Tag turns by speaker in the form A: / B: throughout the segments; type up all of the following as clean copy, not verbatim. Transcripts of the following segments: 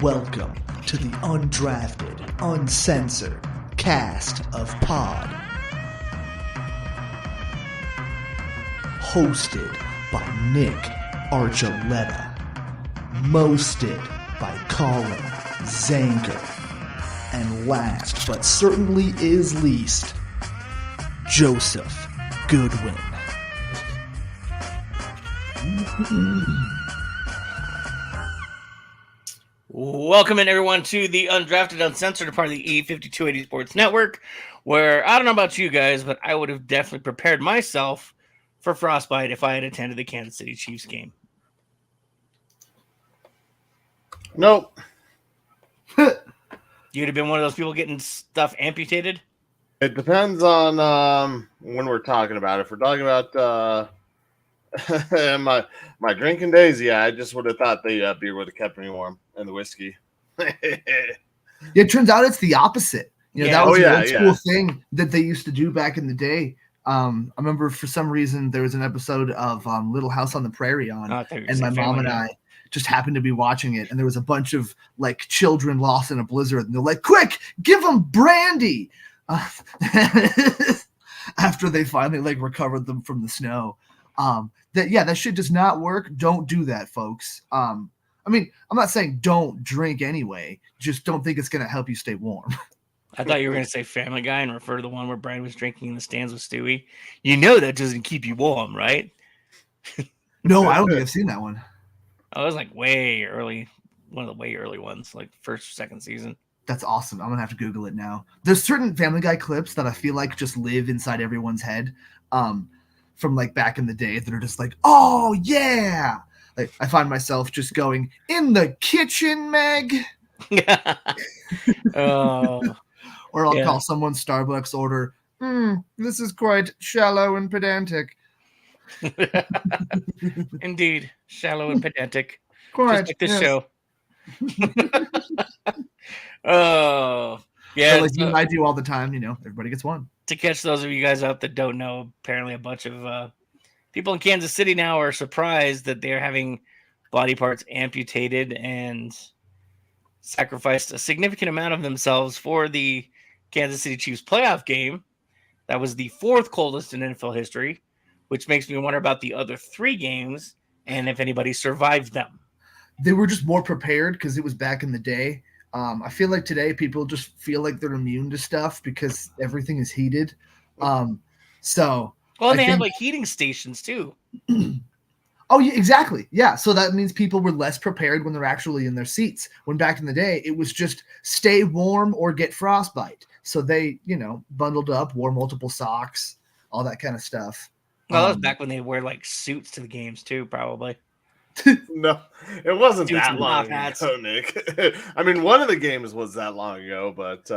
A: Welcome to the Undrafted Uncensored cast of Pod. Hosted by Nick Archuleta. Mosted by Colin Zanker. And last but certainly is least, Joseph Goodwin.
B: Welcome in, everyone, to the Undrafted Uncensored, a part of the E5280 Sports Network, where I don't know about you guys, but I would have definitely prepared myself for frostbite if I had attended the Kansas City Chiefs game.
C: Nope.
B: You'd have been one of those people getting stuff amputated?
C: It depends on when we're talking about it. If we're talking about my drinking days, yeah, I just would have thought the beer would have kept me warm and the whiskey.
D: It turns out it's the opposite. You know, that was an old school thing that they used to do back in the day. I remember for some reason there was an episode of Little House on the Prairie on, and my mom and I just happened to be watching it, and there was a bunch of like children lost in a blizzard, and they're like, "Quick, give them brandy!" After they finally like recovered them from the snow. That shit does not work. Don't do that, folks. I mean, I'm not saying don't drink anyway. Just don't think it's gonna help you stay warm.
B: I thought you were going to say Family Guy and refer to the one where Brian was drinking in the stands with Stewie. You know that doesn't keep you warm, right?
D: No, I don't think I've seen that one.
B: Oh, it was like way early, one of the way early ones, like first or second season.
D: That's awesome. I'm going to have to Google it now. There's certain Family Guy clips that I feel like just live inside everyone's head from like back in the day that are just like, oh, yeah. Like I find myself just going, in the kitchen, Meg.
B: Oh.
D: Or I'll call someone's Starbucks order, this is quite shallow and pedantic.
B: Indeed, shallow and pedantic.
D: Quite,
B: just like this show. Oh, yeah.
D: So like you and I do all the time, you know, everybody gets one.
B: To catch those of you guys out that don't know, apparently a bunch of people in Kansas City now are surprised that they're having body parts amputated and sacrificed a significant amount of themselves for the Kansas City Chiefs playoff game. That was the fourth coldest in NFL history, which makes me wonder about the other three games and if anybody survived them.
D: They were just more prepared because it was back in the day. I feel like today people just feel like they're immune to stuff because everything is heated.
B: Well, they have like heating stations too.
D: Oh, yeah, exactly. Yeah. So that means people were less prepared when they're actually in their seats. When back in the day, it was just stay warm or get frostbite. So they, you know, bundled up, wore multiple socks, all that kind of stuff.
B: Well, that was back when they wear like suits to the games too, probably.
C: No, it wasn't
B: Suits
C: that
B: and
C: long
B: hats.
C: ago, Nick. I mean, one of the games was that long ago, but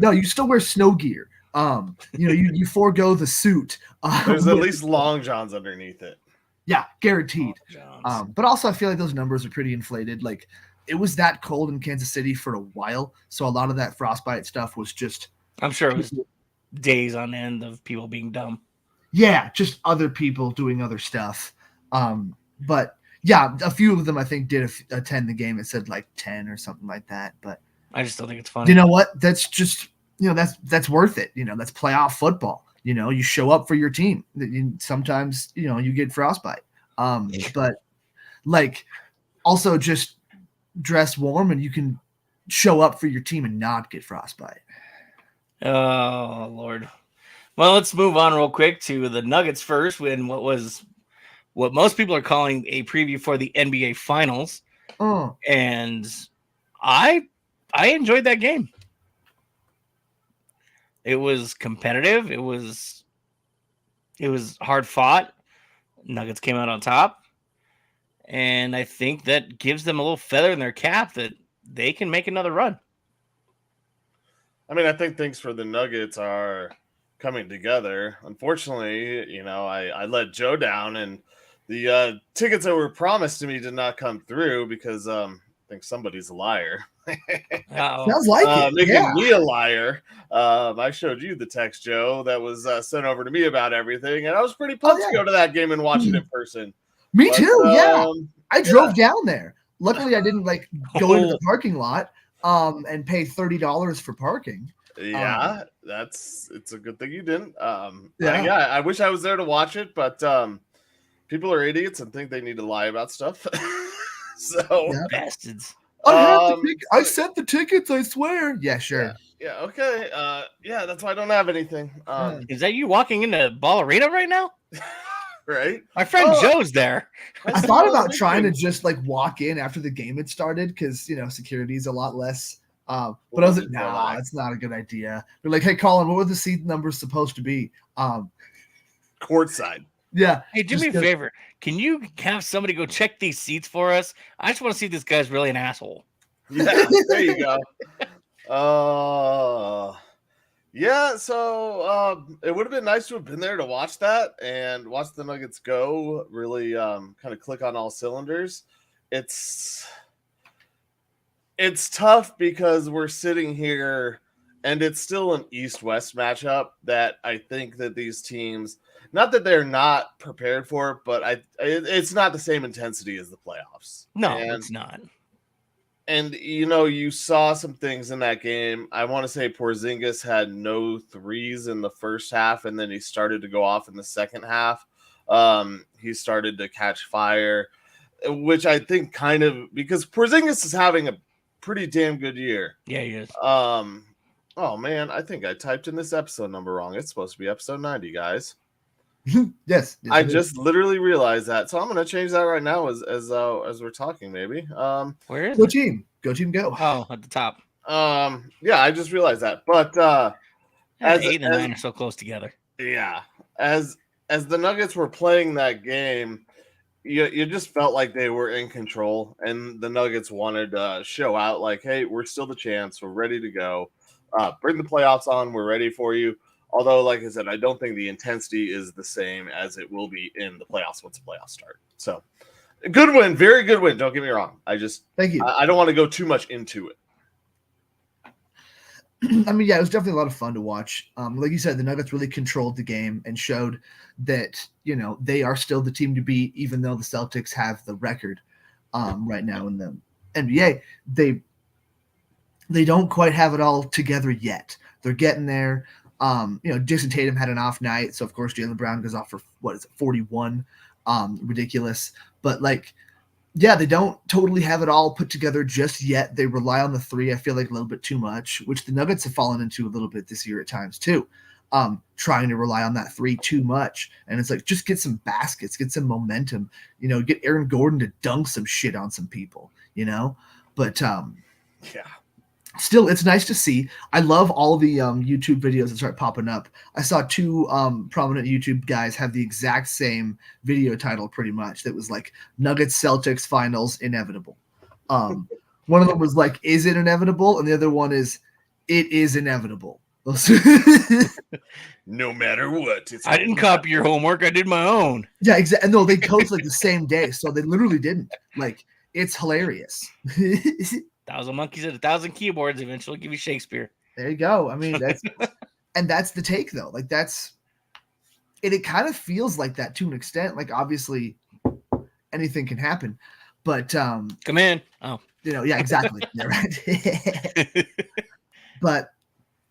D: no, you still wear snow gear. You know, you forego the suit.
C: There's at least long johns underneath it.
D: Yeah, guaranteed.
B: Oh,
D: But also, I feel like those numbers are pretty inflated. Like, it was that cold in Kansas City for a while, so a lot of that frostbite stuff was just...
B: I'm sure it was days on end of people being dumb.
D: Yeah, just other people doing other stuff. But, yeah, a few of them, I think, did attend the game. It said, like, 10 or something like that. But
B: I just don't think it's funny.
D: you know what? That's just, you know, that's worth it. You know, that's playoff football. You know, you show up for your team. Sometimes, you know, you get frostbite. But like also just dress warm and you can show up for your team and not get frostbite.
B: Oh, Lord. Well, let's move on real quick to the Nuggets first, when what most people are calling a preview for the NBA Finals.
D: Oh.
B: And I enjoyed that game. It was competitive. It was hard fought. Nuggets came out on top. And I think that gives them a little feather in their cap that they can make another run.
C: I mean, I think things for the Nuggets are coming together. Unfortunately, you know, I let Joe down, and the tickets that were promised to me did not come through because I think somebody's a liar.
D: Sounds like it.
C: Making me a liar. I showed you the text, Joe, that was sent over to me about everything, and I was pretty pumped to go to that game and watch it in person.
D: Me too. I drove down there. Luckily, I didn't like go into the parking lot and pay $30 for parking.
C: Yeah, it's a good thing you didn't. I wish I was there to watch it, but people are idiots and think they need to lie about stuff. So
B: bastards.
D: I sent the tickets, I swear. Yeah, sure.
C: Yeah, okay. Yeah, that's why I don't have anything.
B: Is that you walking into Ball Arena right now?
C: Right?
B: My friend Joe's there.
D: I thought about trying to just like walk in after the game had started because security is a lot less. But I was like, nah, it's not a good idea. They're like, hey, Colin, what were the seat numbers supposed to be?
C: Courtside.
D: Yeah.
B: Hey, do me a favor. Can you have somebody go check these seats for us? I just want to see if this guy's really an asshole.
C: Yeah, there you go. Yeah, so it would have been nice to have been there to watch that and watch the Nuggets go, really kind of click on all cylinders. It's tough because we're sitting here and it's still an East-West matchup that I think that these teams, not that they're not prepared for, but it's not the same intensity as the playoffs.
B: No, it's not.
C: And, you saw some things in that game. I want to say Porzingis had no threes in the first half, and then he started to go off in the second half. He started to catch fire, which I think kind of – because Porzingis is having a pretty damn good year.
B: Yeah, he is.
C: Oh, man, I think I typed in this episode number wrong. It's supposed to be episode 90, guys.
D: Yes,
C: I just literally realized that, so I'm going to change that right now as we're talking. Maybe.
B: Where is
D: it? Go team, go!
B: Oh, at the top.
C: Yeah, I just realized that. But
B: as 8 and 9 are so close together.
C: Yeah, as the Nuggets were playing that game, you just felt like they were in control, and the Nuggets wanted to show out, like, hey, we're still the chance, we're ready to go. Bring the playoffs on, we're ready for you. Although, like I said, I don't think the intensity is the same as it will be in the playoffs once the playoffs start. So, good win, very good win. Don't get me wrong.
D: Thank you.
C: I don't want to go too much into it.
D: I mean, yeah, it was definitely a lot of fun to watch. Like you said, the Nuggets really controlled the game and showed that they are still the team to beat, even though the Celtics have the record right now in the NBA. They don't quite have it all together yet. They're getting there. Jason Tatum had an off night, so of course Jaylen Brown goes off for 41, ridiculous. But they don't totally have it all put together just yet. They rely on the three, I feel like, a little bit too much, which the Nuggets have fallen into a little bit this year at times too. Trying to rely on that three too much, and it's like, just get some baskets, get some momentum. Get Aaron Gordon to dunk some shit on some people. But
C: yeah.
D: Still, it's nice to see. I love all the YouTube videos that start popping up. I saw two prominent YouTube guys have the exact same video title pretty much. That was like Nuggets Celtics Finals Inevitable. One of them was like, is it inevitable? And the other one is, it is inevitable.
C: No matter what.
B: I didn't copy your homework. I did my own.
D: Yeah, exactly. No, they coached like the same day. So they literally didn't. It's hilarious.
B: 1,000 monkeys at 1,000 keyboards eventually give you Shakespeare.
D: There you go. I mean, that's the take though. It kind of feels like that to an extent. Obviously anything can happen, but
B: come in. Oh,
D: yeah, exactly. Yeah, right. But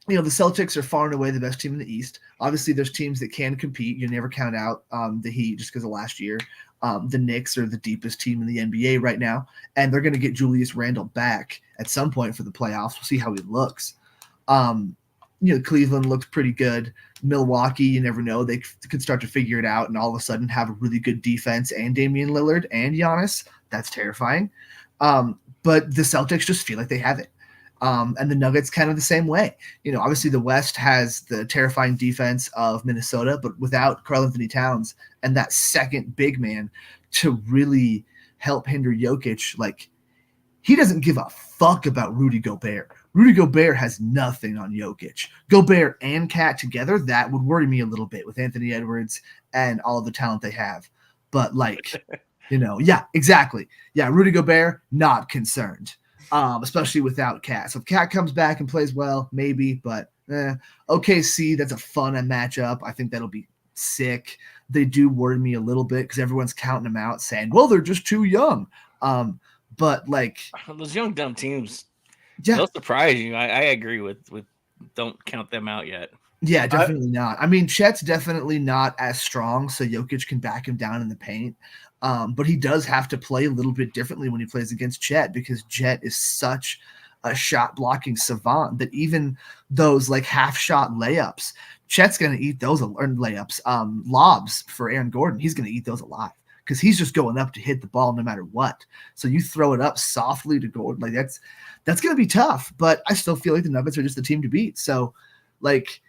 D: the Celtics are far and away the best team in the East. Obviously there's teams that can compete. You never count out the Heat just because of last year. The Knicks are the deepest team in the NBA right now, and they're going to get Julius Randle back at some point for the playoffs. We'll see how he looks. Cleveland looks pretty good. Milwaukee, you never know. They could start to figure it out and all of a sudden have a really good defense and Damian Lillard and Giannis. That's terrifying. But the Celtics just feel like they have it. And the Nuggets kind of the same way. Obviously the West has the terrifying defense of Minnesota, but without Karl-Anthony Towns and that second big man to really help hinder Jokic, he doesn't give a fuck about Rudy Gobert. Rudy Gobert has nothing on Jokic. Gobert and Cat together, that would worry me a little bit with Anthony Edwards and all of the talent they have. But yeah, exactly. Yeah, Rudy Gobert, not concerned. Especially without Cat. So if Cat comes back and plays well, maybe, but OKC, that's a fun matchup. I think that'll be sick. They do worry me a little bit because everyone's counting them out saying, well, they're just too young. But like
B: those young dumb teams,
D: yeah,
B: they'll surprise you. I agree with don't count them out yet.
D: Yeah, definitely not. I mean, Chet's definitely not as strong, so Jokic can back him down in the paint. But he does have to play a little bit differently when he plays against Chet because Chet is such a shot blocking savant that even those like half shot layups, Chet's going to eat those layups, lobs for Aaron Gordon. He's going to eat those alive because he's just going up to hit the ball no matter what. So you throw it up softly to Gordon, like that's going to be tough. But I still feel like the Nuggets are just the team to beat. So like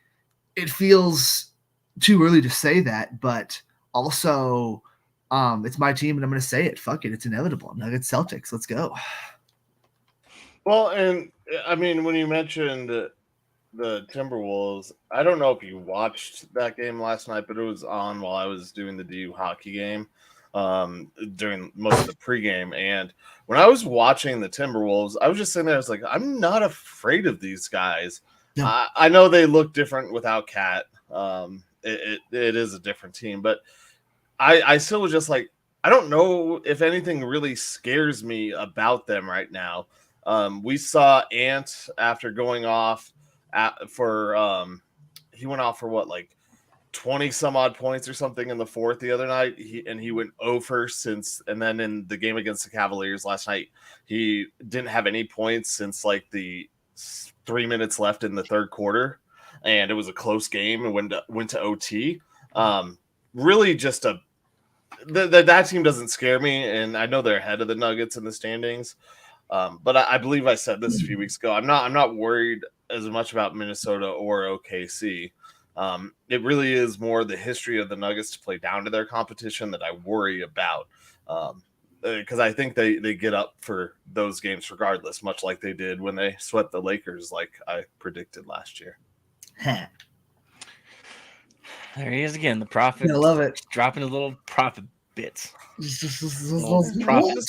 D: it feels too early to say that, but also it's my team and I'm going to say it. Fuck it. It's inevitable. Nuggets Celtics. Let's go.
C: Well, and I mean, when you mentioned the Timberwolves, I don't know if you watched that game last night, but it was on while I was doing the DU hockey game during most of the pregame. And when I was watching the Timberwolves, I was just sitting there. I was like, I'm not afraid of these guys. No. I know they look different without Cat. It is a different team, but I still was just like, I don't know if anything really scares me about them right now. We saw Ant after going off he went off for what, like 20 some odd points or something in the fourth the other night. He went 0 since, and then in the game against the Cavaliers last night, he didn't have any points since like the 3 minutes left in the third quarter, and it was a close game and went to OT. Really just that team doesn't scare me, and I know they're ahead of the Nuggets in the standings. But I believe I said this a few weeks ago. I'm not worried as much about Minnesota or OKC. It really is more the history of the Nuggets to play down to their competition that I worry about. Because I think they get up for those games regardless, much like they did when they swept the Lakers, like I predicted last year.
B: There he is again, the prophet.
D: I love it.
B: Dropping a little prophet bits.
D: Little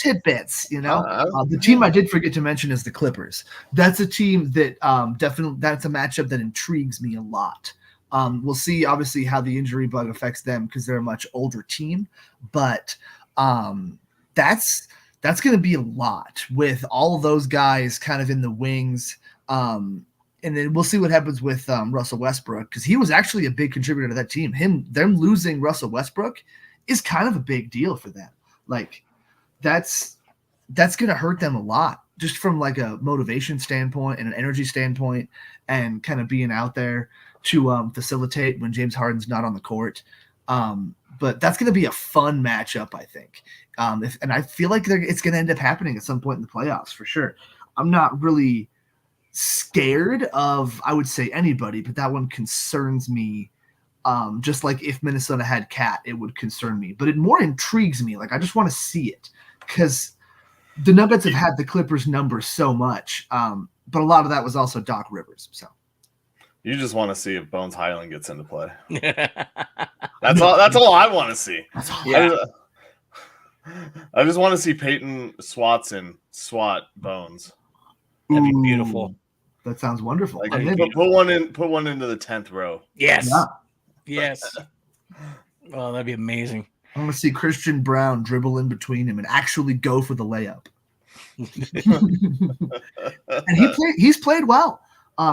D: tidbits, you know. The team I did forget to mention is the Clippers. That's a team that definitely that's a matchup that intrigues me a lot. We'll see, obviously, how the injury bug affects them because they're a much older team, but that's going to be a lot with all of those guys kind of in the wings. And then we'll see what happens with Russell Westbrook because he was actually a big contributor to that team. Them losing Russell Westbrook is kind of a big deal for them. Like that's going to hurt them a lot just from like a motivation standpoint and an energy standpoint and kind of being out there to facilitate when James Harden's not on the court. But that's going to be a fun matchup, I think. And I feel like it's going to end up happening at some point in the playoffs for sure. I'm not really scared of, I would say, anybody, but that one concerns me. Just like if Minnesota had Cat, it would concern me. But it more intrigues me. Like I just want to see it because the Nuggets have had the Clippers number so much. But a lot of that was also Doc Rivers. So
C: you just want to see if Bones Highland gets into play. That's all I want to see.
B: Yeah.
C: I just want to see Peyton Swatson swat Bones.
B: That'd be beautiful.
D: That sounds wonderful.
C: Like, put one into the 10th row.
B: Yes.
D: Yeah.
B: Yes. Oh, that'd be amazing.
D: I want to see Christian Brown dribble in between him and actually go for the layup. And he's played well.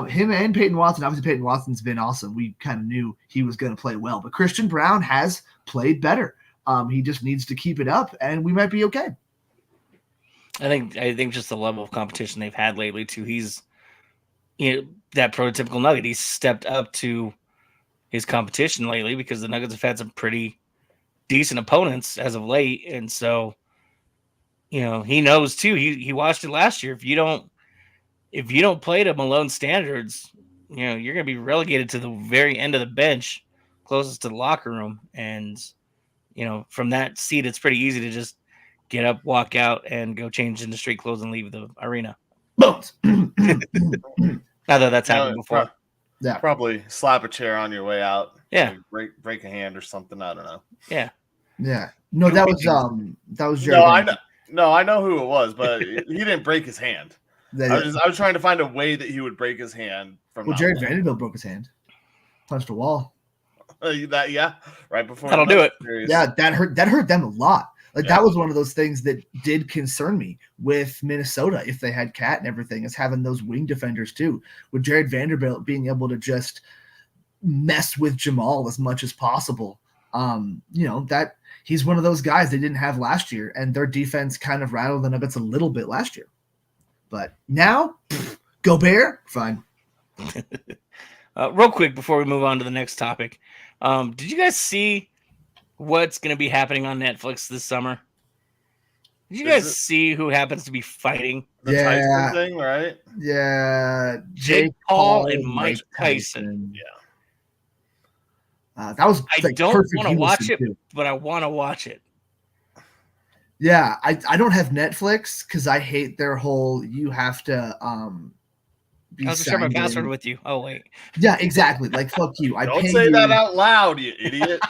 D: Him and Peyton Watson. Obviously, Peyton Watson's been awesome. We kind of knew he was going to play well, but Christian Brown has played better. He just needs to keep it up, and we might be okay.
B: I think just the level of competition they've had lately too. He's that prototypical Nugget. He's stepped up to his competition lately because the Nuggets have had some pretty decent opponents as of late, and so he knows too. He watched it last year. If you don't play to Malone standards, you're going to be relegated to the very end of the bench, closest to the locker room, and from that seat, it's pretty easy to just get up, walk out, and go change into street clothes and leave the arena.
D: Bones.
B: Now that that's happened before.
D: Yeah,
C: probably slap a chair on your way out.
B: Yeah,
C: like break a hand or something. I don't know.
B: Yeah.
D: No, that was Jerry.
C: I know who it was, but he didn't break his hand. I was trying to find a way that he would break his hand from.
D: Well, Jerry Vanderbilt broke his hand, punched a wall.
C: Right before
B: that'll do it.
D: Yeah, that hurt them a lot. That was one of those things that did concern me with Minnesota if they had Cat and everything, is having those wing defenders too, with Jared Vanderbilt being able to just mess with Jamal as much as possible. That he's one of those guys they didn't have last year, and their defense kind of rattled the Nuggets a little bit last year. But now, Gobert, fine.
B: Real quick before we move on to the next topic, did you guys see what's going to be happening on Netflix this summer? Did you guys see who happens to be fighting?
C: The Tyson thing, right?
D: Yeah.
B: Jake Paul and Mike Tyson.
C: Yeah.
D: That was
B: I don't want to watch it, but I want to watch it.
D: Yeah, I don't have Netflix because I hate their whole you have to
B: I'll just share my password with you. Oh wait.
D: Yeah, exactly. Like fuck you.
C: Don't say that out loud, you idiot.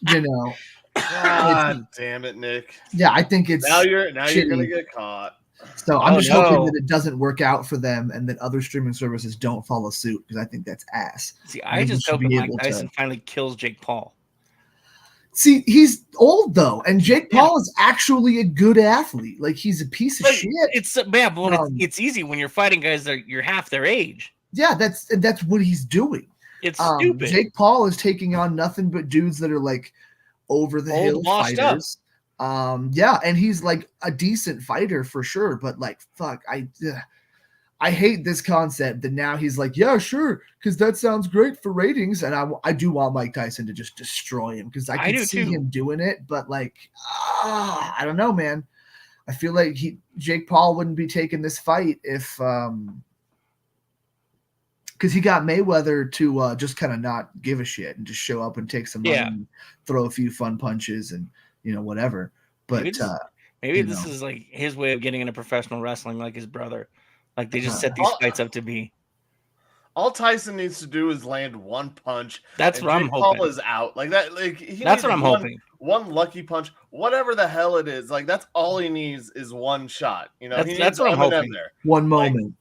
D: God
C: damn it, Nick.
D: Yeah, I think it's
C: now you're gonna get caught.
D: So I'm just hoping that it doesn't work out for them and that other streaming services don't follow suit, because I think that's ass.
B: See, I just hope that Mike Tyson finally kills Jake Paul.
D: See, he's old though, and Jake Paul is actually a good athlete. Like, he's a piece of shit.
B: It's it's easy when you're fighting guys that you're half their age.
D: Yeah, that's what he's doing.
B: It's stupid.
D: Jake Paul is taking on nothing but dudes that are like over the hill fighters. And he's like a decent fighter for sure, but like fuck, I hate this concept that now he's like, yeah, sure, because that sounds great for ratings, and I do want Mike Tyson to just destroy him, because I can see him doing it, but like, I don't know, man. I feel like Jake Paul wouldn't be taking this fight if because he got Mayweather to just kind of not give a shit and just show up and take some money and throw a few fun punches and whatever. But
B: maybe this is like his way of getting into professional wrestling, like his brother. Like, they just set these fights up to be.
C: All Tyson needs to do is land one punch.
B: That's what I'm hoping.
C: Paul is out like that. Like,
B: that's what I'm hoping.
C: One lucky punch, whatever the hell it is. Like, that's all he needs is one shot.
B: That's what I'm hoping.
D: There. One moment.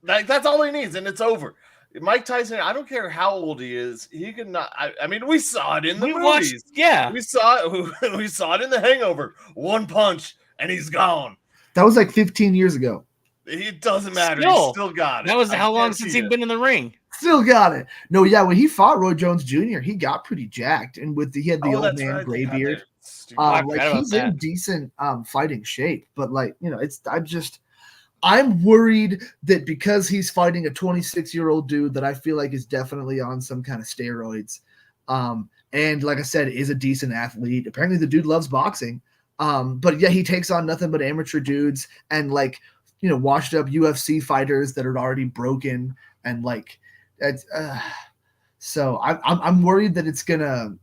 C: Like, that's all he needs, and it's over. Mike Tyson, I don't care how old he is, he could not. I mean, we saw it in the movies. We saw it in The Hangover. One punch, and he's gone.
D: That was like 15 years ago.
C: It doesn't matter. He still got it.
B: That was how long since he'd been in the ring.
D: Still got it. No, yeah, when he fought Roy Jones Jr., he got pretty jacked, and he had the old man gray beard. Like, he's in decent fighting shape, but like, I'm worried that because he's fighting a 26-year-old dude that I feel like is definitely on some kind of steroids, and like I said, is a decent athlete. Apparently, the dude loves boxing. But yeah, he takes on nothing but amateur dudes and like, washed up UFC fighters that are already broken, and like, so I'm worried that it's gonna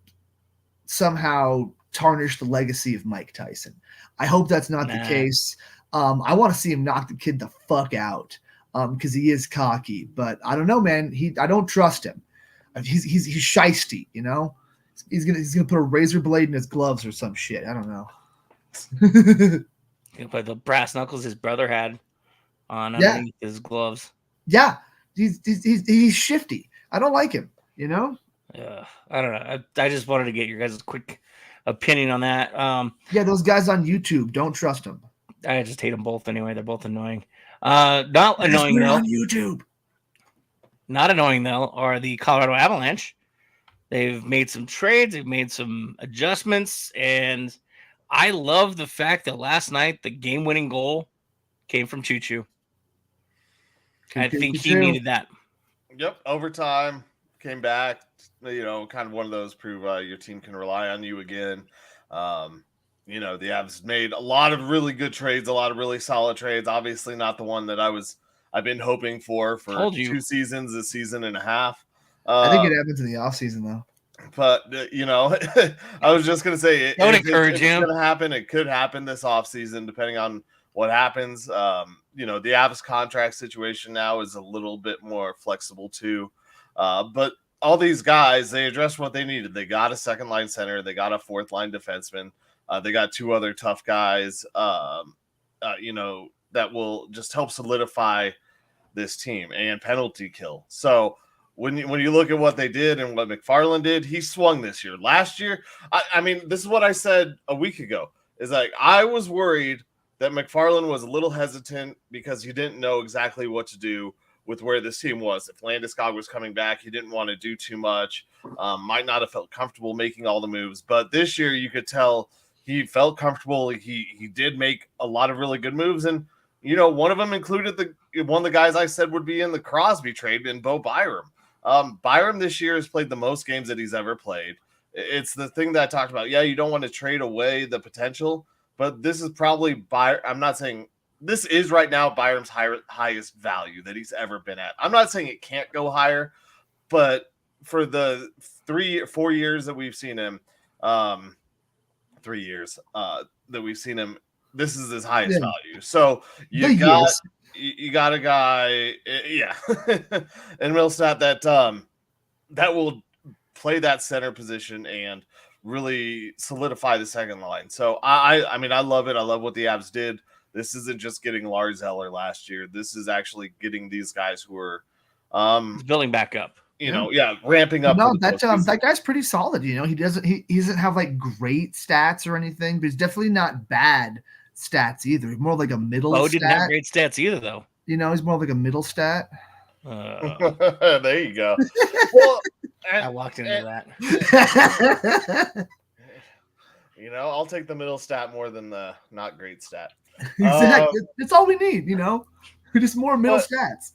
D: somehow tarnish the legacy of Mike Tyson. I hope that's not the case. I want to see him knock the kid the fuck out, because he is cocky. But I don't know, man. I don't trust him. He's shiesty, He's gonna put a razor blade in his gloves or some shit. I don't know.
B: But the brass knuckles his brother had on underneath his gloves.
D: Yeah, he's shifty. I don't like him.
B: Yeah, I don't know. I just wanted to get your guys' quick opinion on that.
D: Yeah, those guys on YouTube, don't trust them.
B: I just hate them both anyway. They're both annoying. Not annoying though.
D: On YouTube.
B: Not annoying though are the Colorado Avalanche. They've made some trades. They've made some adjustments, and I love the fact that last night the game-winning goal came from Choo-Choo. I think he needed that.
C: Yep, overtime, came back. Kind of one of those prove your team can rely on you again. The Avs made a lot of really good trades, a lot of really solid trades. Obviously, not the one that I've been hoping for 2 seasons, a season and a half.
D: I think it happens in the offseason, though.
C: But, I was just going to say,
B: that would encourage him.
C: It's going to happen. It could happen this offseason, depending on what happens. The Avs contract situation now is a little bit more flexible, too. But all these guys, they addressed what they needed. They got a second-line center. They got a fourth-line defenseman. They got 2 other tough guys, that will just help solidify this team and penalty kill. So when you look at what they did and what McFarland did, he swung this year. Last year, I mean, this is what I said a week ago, is like I was worried that McFarland was a little hesitant because he didn't know exactly what to do with where this team was. If Landeskog was coming back, he didn't want to do too much, might not have felt comfortable making all the moves. But this year, you could tell he felt comfortable. He did make a lot of really good moves, and one of them included one of the guys I said would be in the Crosby trade, in Bo Byram. Byram this year has played the most games that he's ever played. It's the thing that I talked about. Yeah, you don't want to trade away the potential, but this is probably I'm not saying this is right now Byram's highest value that he's ever been at. I'm not saying it can't go higher, but for the 3-4 years that we've seen him, 3 years that we've seen him, this is his highest value. So you got a guy, and Millstat that will play that center position and really solidify the second line. So I mean, I love it. I love what the Avs did. This isn't just getting Lars Eller last year. This is actually getting these guys who are
B: building back up.
C: Ramping up.
D: No, that guy's pretty solid. He doesn't have like great stats or anything, but he's definitely not bad stats either. He's more like a middle.
B: Didn't have great stats either, though.
D: He's more like a middle stat.
C: There you go. Well,
B: I walked into that.
C: I'll take the middle stat more than the not great stat.
D: Exactly. That's all we need. Just more middle stats.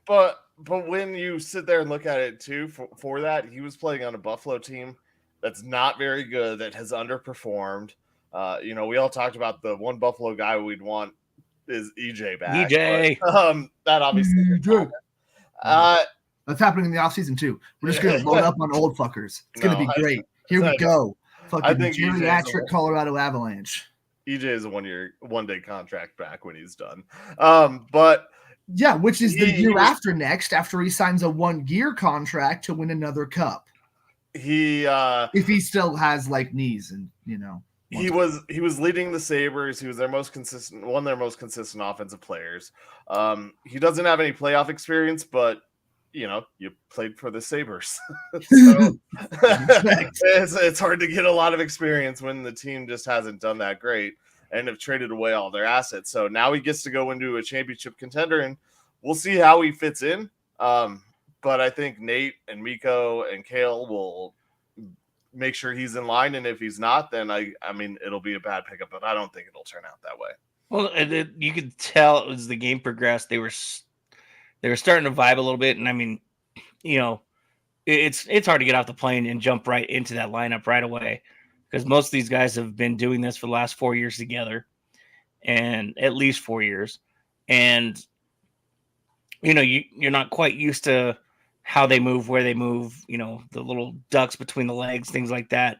C: But when you sit there and look at it too, for that, he was playing on a Buffalo team that's not very good, that has underperformed. We all talked about the one Buffalo guy we'd want is EJ back. But, that obviously.
D: That's happening in the offseason too. We're just gonna load up on old fuckers. It's gonna be great. Here we go. Fucking geriatric Colorado Avalanche.
C: EJ is a 1-day contract back when he's done. But
D: yeah, which is the year after next, after he signs a 1-year contract to win another cup. If he still has like knees and
C: he was leading the Sabres. He was one of their most consistent offensive players. He doesn't have any playoff experience, but you played for the Sabres. So it's hard to get a lot of experience when the team just hasn't done that great and have traded away all their assets. So now he gets to go into a championship contender, and we'll see how he fits in. But I think Nate and Mikko and Kale will make sure he's in line, and if he's not, then I mean it'll be a bad pickup, but I don't think it'll turn out that way.
B: Well, you could tell as the game progressed, they were starting to vibe a little bit, and I mean, it's hard to get off the plane and jump right into that lineup right away, because most of these guys have been doing this for the last 4 years together, and at least 4 years, and you're not quite used to how they move, where they move, the little ducks between the legs, things like that.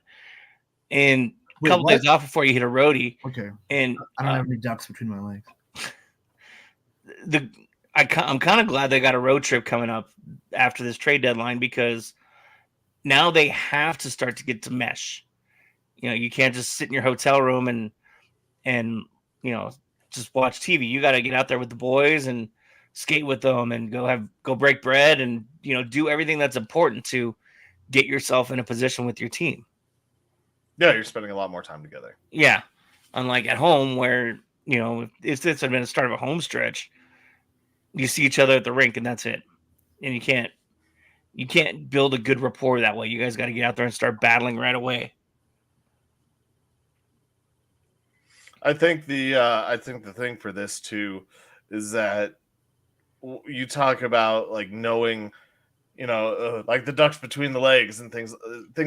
B: And a couple days off before you hit a roadie.
D: Okay.
B: And
D: I don't have any ducks between my legs.
B: I'm kind of glad they got a road trip coming up after this trade deadline, because now they have to start to get to mesh. You can't just sit in your hotel room and just watch TV. You got to get out there with the boys and skate with them and go break bread and do everything that's important to get yourself in a position with your team.
C: Yeah, you're spending a lot more time together.
B: Yeah, unlike at home where if this had been the start of a home stretch, you see each other at the rink and that's it, and you can't build a good rapport that way. You guys got to get out there and start battling right away.
C: I think the thing for this too is that you talk about like knowing, like the ducks between the legs and things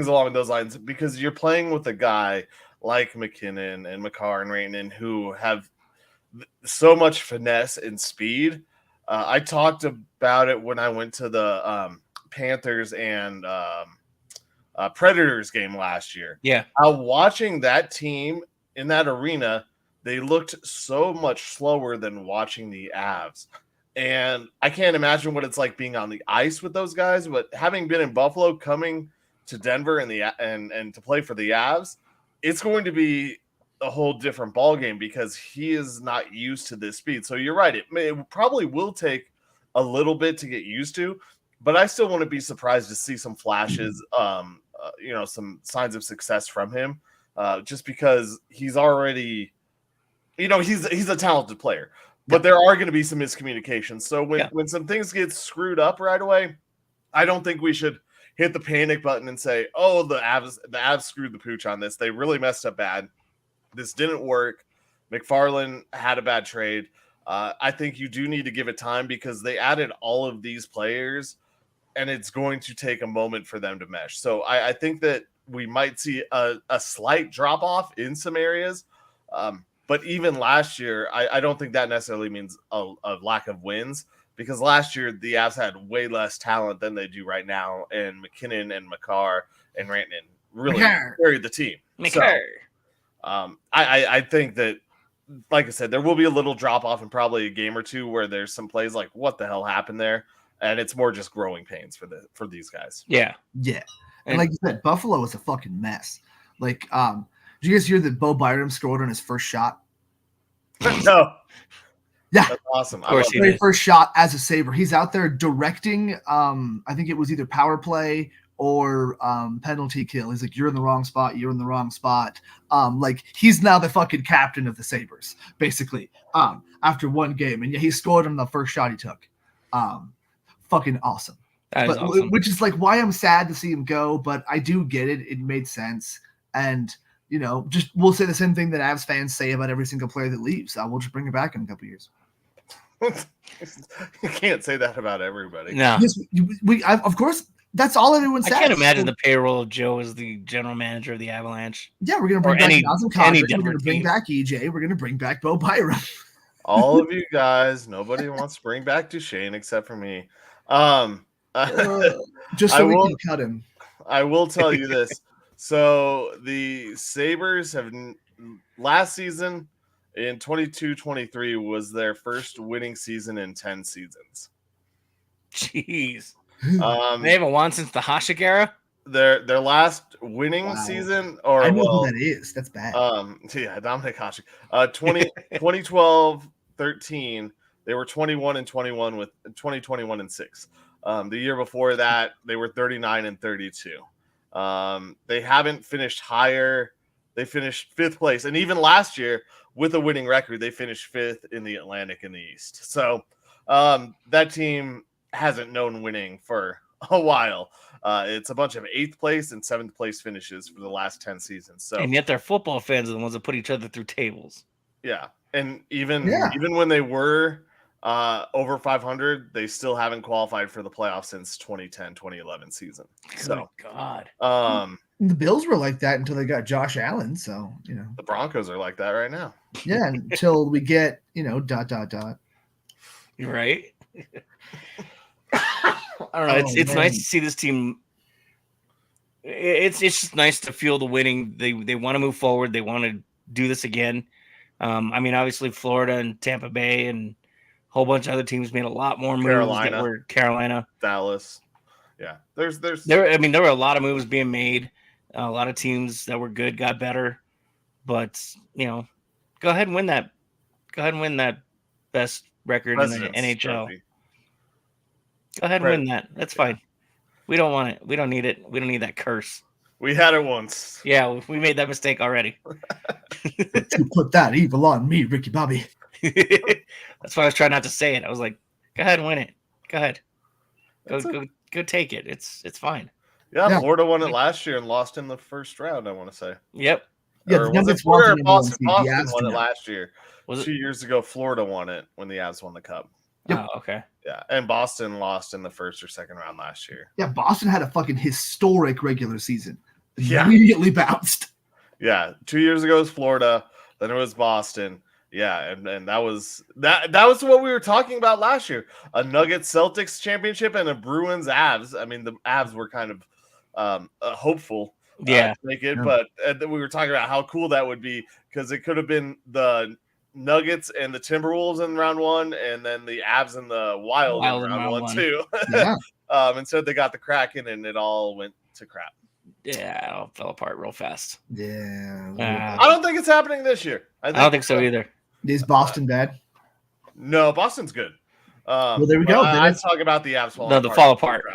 C: along those lines, because you're playing with a guy like McKinnon and Makar and Rainen who have so much finesse and speed. I talked about it when I went to the Panthers and Predators game last year.
B: Yeah.
C: Watching that team in that arena, they looked so much slower than watching the Avs. And I can't imagine what it's like being on the ice with those guys, but having been in Buffalo, coming to Denver and to play for the Avs, it's going to be a whole different ballgame because he is not used to this speed. So you're right. It probably will take a little bit to get used to, but I still wouldn't be surprised to see some flashes, some signs of success from him, just because he's already, he's a talented player. But there are going to be some miscommunications. So when some things get screwed up right away, I don't think we should hit the panic button and say, "Oh, the Avs screwed the pooch on this. They really messed up bad. This didn't work. McFarland had a bad trade." I think you do need to give it time because they added all of these players, and it's going to take a moment for them to mesh. So I think that we might see a slight drop off in some areas. But even last year, I don't think that necessarily means a lack of wins, because last year the Avs had way less talent than they do right now, and McKinnon and Makar and Rantanen really carried the team. So, I think that, like I said, there will be a little drop off in probably a game or two where there's some plays like, what the hell happened there? And it's more just growing pains for these guys.
D: Yeah. And like you said, Buffalo was a fucking mess. Like, did you guys hear that Bo Byram scored on his first shot?
C: No.
D: Yeah.
C: That's awesome.
D: Of course, very first shot as a Sabre. He's out there directing, I think it was either power play or penalty kill. He's like, you're in the wrong spot. You're in the wrong spot. Like, he's now the fucking captain of the Sabres, basically, after one game. And yeah, he scored on the first shot he took. Fucking awesome.
B: Awesome.
D: Which is like why I'm sad to see him go, but I do get it. It made sense. And, just we'll say the same thing that Avs fans say about every single player that leaves. We'll just bring it back in a couple years.
C: You can't say that about everybody.
B: No.
D: Yes, of course, that's all everyone says.
B: I can't imagine the payroll of Joe as the general manager of the Avalanche.
D: Yeah, we're going to bring back Nazem Kadri. We're going to bring back EJ. We're going to bring back Bo Byram.
C: All of you guys, nobody wants to bring back Duchesne except for me.
D: Just so we can cut him.
C: I will tell you this. So the Sabres have last season in 22-23 was their first winning season in 10 seasons.
B: Jeez. They haven't won since the Hasek era.
C: Their last winning season, or
D: I know who that is. That's bad.
C: Dominic Hasek. 2012-13, they were 21-21 with 20-21-6. The year before that, they were 39-32. They haven't finished higher. They finished 5th place, and even last year with a winning record, they finished 5th in the Atlantic and the East. So that team hasn't known winning for a while. It's a bunch of 8th place and 7th place finishes for the last 10 seasons. So,
B: and yet their football fans are the ones that put each other through tables.
C: Yeah, and even when they were over 500, they still haven't qualified for the playoffs since 2010-2011 season. So,
B: God.
D: The Bills were like that until they got Josh Allen. So,
C: the Broncos are like that right now.
D: Yeah, until we get, ...
B: You're right. I don't know. It's nice to see this team. It's just nice to feel the winning. They want to move forward. They want to do this again. I mean, obviously Florida and Tampa Bay and a whole bunch of other teams made a lot more moves that were Carolina,
C: Dallas. Yeah, there
B: were a lot of moves being made. A lot of teams that were good got better, but go ahead and win that. Go ahead and win that best record in the NHL.
C: Trophy.
B: Go ahead and win that. That's fine. We don't want it. We don't need it. We don't need that curse.
C: We had it once.
B: Yeah, we made that mistake already.
D: You put that evil on me, Ricky Bobby.
B: That's why I was trying not to say it. I was like, go ahead and win it. Go ahead. Go take it. It's fine.
C: Yeah, Florida won it last year and lost in the first round, I want to say.
B: Yep.
D: Yeah,
C: or was it Florida or Boston? Boston won it last year. 2 years ago, Florida won it when the Avs won the Cup.
B: Yep. Oh, okay.
C: Yeah, and Boston lost in the first or second round last year.
D: Yeah, Boston had a fucking historic regular season. Yeah. Immediately bounced.
C: Yeah, 2 years ago it was Florida, then it was Boston. Yeah, and that was what we were talking about last year. A Nuggets Celtics championship and a Bruins Avs. I mean, the Avs were kind of hopeful to make it, but we were talking about how cool that would be because it could have been the Nuggets and the Timberwolves in round 1, and then the Avs and the Wild in round 1 too.
D: Yeah.
C: Instead, they got the Kraken, and it all went to crap.
B: Yeah, it all fell apart real fast.
D: Yeah.
C: I don't think it's happening this year.
B: I don't think so either.
D: Is Boston bad?
C: No, Boston's good.
D: Well, there we go.
C: Let's talk about the Avs falling
B: apart. The fall apart.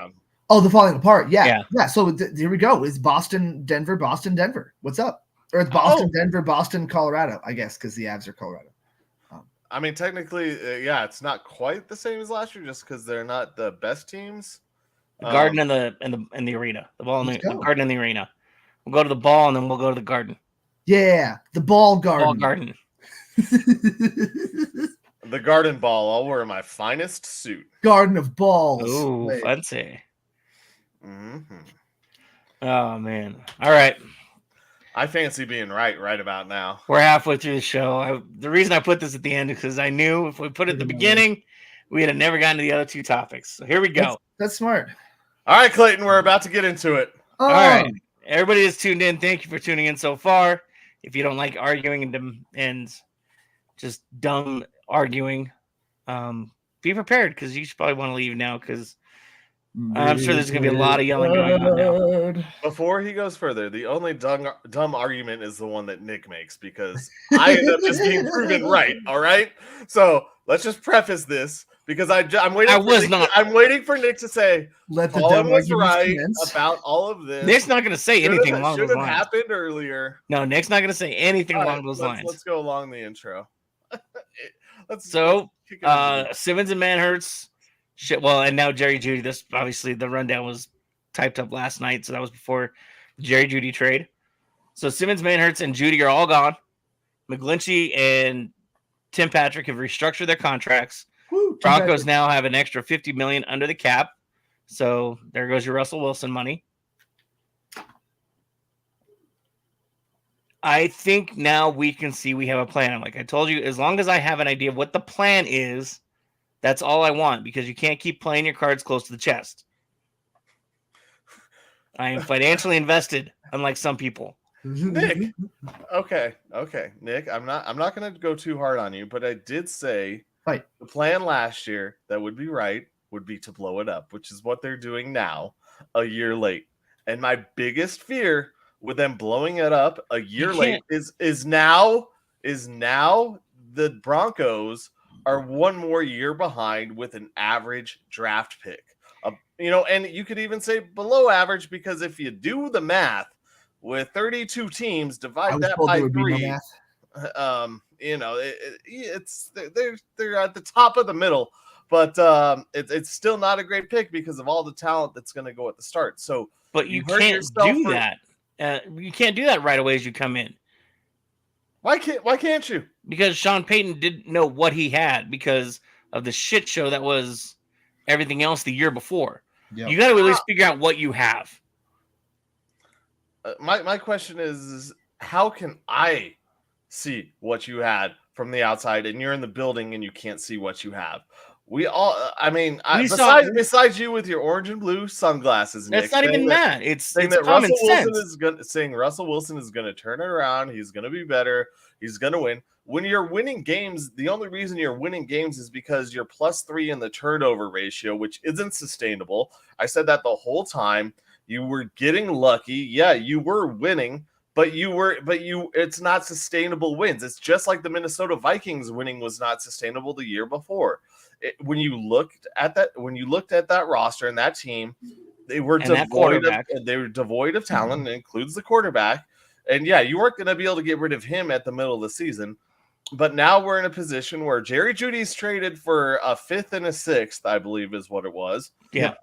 D: Oh, the falling apart. Yeah. So here we go. It's Boston, Denver, Boston, Denver. What's up? Or it's Boston, Denver, Boston, Colorado, I guess, because the Avs are Colorado.
C: I mean, technically, it's not quite the same as last year, just because they're not the best teams.
B: The Garden and the arena. The ball in the Garden and the arena. We'll go to the ball and then we'll go to the Garden.
D: Yeah, the ball garden.
B: Ball Garden.
C: The Garden Ball. I'll wear my finest suit.
D: Garden of balls.
B: Ooh, fancy.
C: Mm-hmm.
B: Oh man! All right.
C: I fancy being right about now.
B: We're halfway through the show. The reason I put this at the end is because I knew if we put it at the beginning, we'd have never gotten to the other two topics. So here we go.
D: That's smart.
C: All right, Clayton, we're about to get into it.
B: Oh. All right. Everybody that's tuned in, thank you for tuning in so far. If you don't like arguing and just dumb arguing, be prepared because you should probably want to leave now because I'm sure there's going to be a lot of yelling going on now.
C: Before he goes further, the only dumb argument is the one that Nick makes because I end up just being proven right. All right, so let's just preface this because I'm waiting. I'm waiting for Nick to say Colin was right about all of this.
B: Nick's not going to say anything along those lines.
C: Should have happened earlier.
B: No, Nick's not going to say anything along those lines.
C: Let's go along the intro.
B: Simmons and Manhurts. Shit. Well, and now Jerry Jeudy. This obviously the rundown was typed up last night, so that was before the Jerry Jeudy trade. So Simmons, Manhurts, and Jeudy are all gone. McGlinchey and Tim Patrick have restructured their contracts. Broncos now have an extra $50 million under the cap. So there goes your Russell Wilson money. I think now we can see we have a plan. Like I told you, as long as I have an idea of what the plan is, that's all I want because you can't keep playing your cards close to the chest. I am financially invested, unlike some people.
C: Nick, okay, Nick. I'm not going to go too hard on you, but I did say the plan last year that would be to blow it up, which is what they're doing now, a year late. And my biggest fear with them blowing it up a year late is now the Broncos are one more year behind with an average draft pick. And you could even say below average because if you do the math with 32 teams, divide that by 3. They're at the top of the middle, but it's still not a great pick because of all the talent that's going to go at the start. So,
B: but you can't do that. You can't do that right away as you come in.
C: Why can't you?
B: Because Sean Payton didn't know what he had because of the shit show that was everything else the year before. Yep. You got to at least figure out what you have.
C: My question is how can I see what you had from the outside and you're in the building and you can't see what you have? We all, besides you with your orange and blue sunglasses, Nick,
B: that's not even that. It's common sense.
C: Saying Russell Wilson is going to turn it around. He's going to be better. He's going to win. When you're winning games, the only reason you're winning games is because you're +3 in the turnover ratio, which isn't sustainable. I said that the whole time. You were getting lucky. Yeah, you were winning, but it's not sustainable wins. It's just like the Minnesota Vikings winning was not sustainable the year before. When you looked at that roster and that team, they were devoid of talent. It includes the quarterback. And yeah, you weren't going to be able to get rid of him at the middle of the season. But now we're in a position where Jerry Jeudy's traded for a 5th and a 6th, I believe is what it was.
B: Yeah.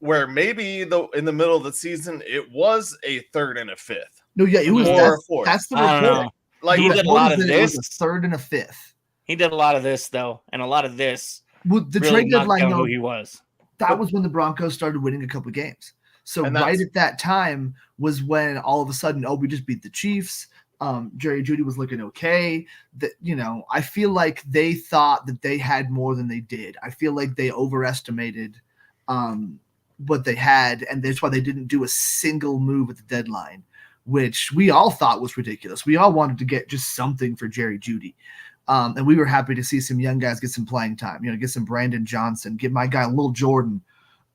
C: Where maybe in the middle of the season it was a 3rd and a 5th.
D: No, yeah, it was that's the report.
B: Like he did a lot of this.
D: A 3rd and a 5th.
B: He did a lot of this though, and a lot of this.
D: Well, the trade deadline,
B: who he was.
D: That was when the Broncos started winning a couple of games. So right at that time was when all of a sudden, we just beat the Chiefs. Jerry Jeudy was looking okay. I feel like they thought that they had more than they did. I feel like they overestimated what they had, and that's why they didn't do a single move at the deadline, which we all thought was ridiculous. We all wanted to get just something for Jerry Jeudy. And we were happy to see some young guys get some playing time, get some Brandon Johnson, get my guy Lil Jordan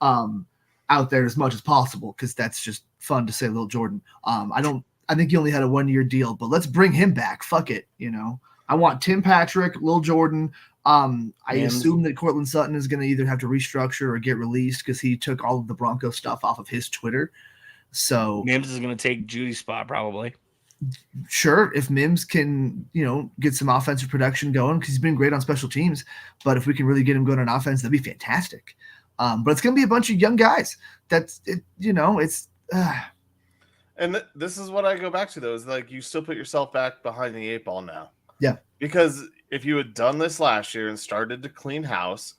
D: out there as much as possible, because that's just fun to say Lil Jordan. I think he only had a 1-year deal, but let's bring him back. Fuck it, I want Tim Patrick, Lil Jordan. I assume that Cortland Sutton is going to either have to restructure or get released because he took all of the Broncos stuff off of his Twitter. So
B: Mims is going to take Judy's spot probably.
D: Sure, if Mims can, get some offensive production going, because he's been great on special teams. But if we can really get him going on offense, that'd be fantastic. But it's going to be a bunch of young guys. That's it. It's.
C: And this is what I go back to, though, is like you still put yourself back behind the 8 ball now.
D: Yeah.
C: Because if you had done this last year and started to clean house,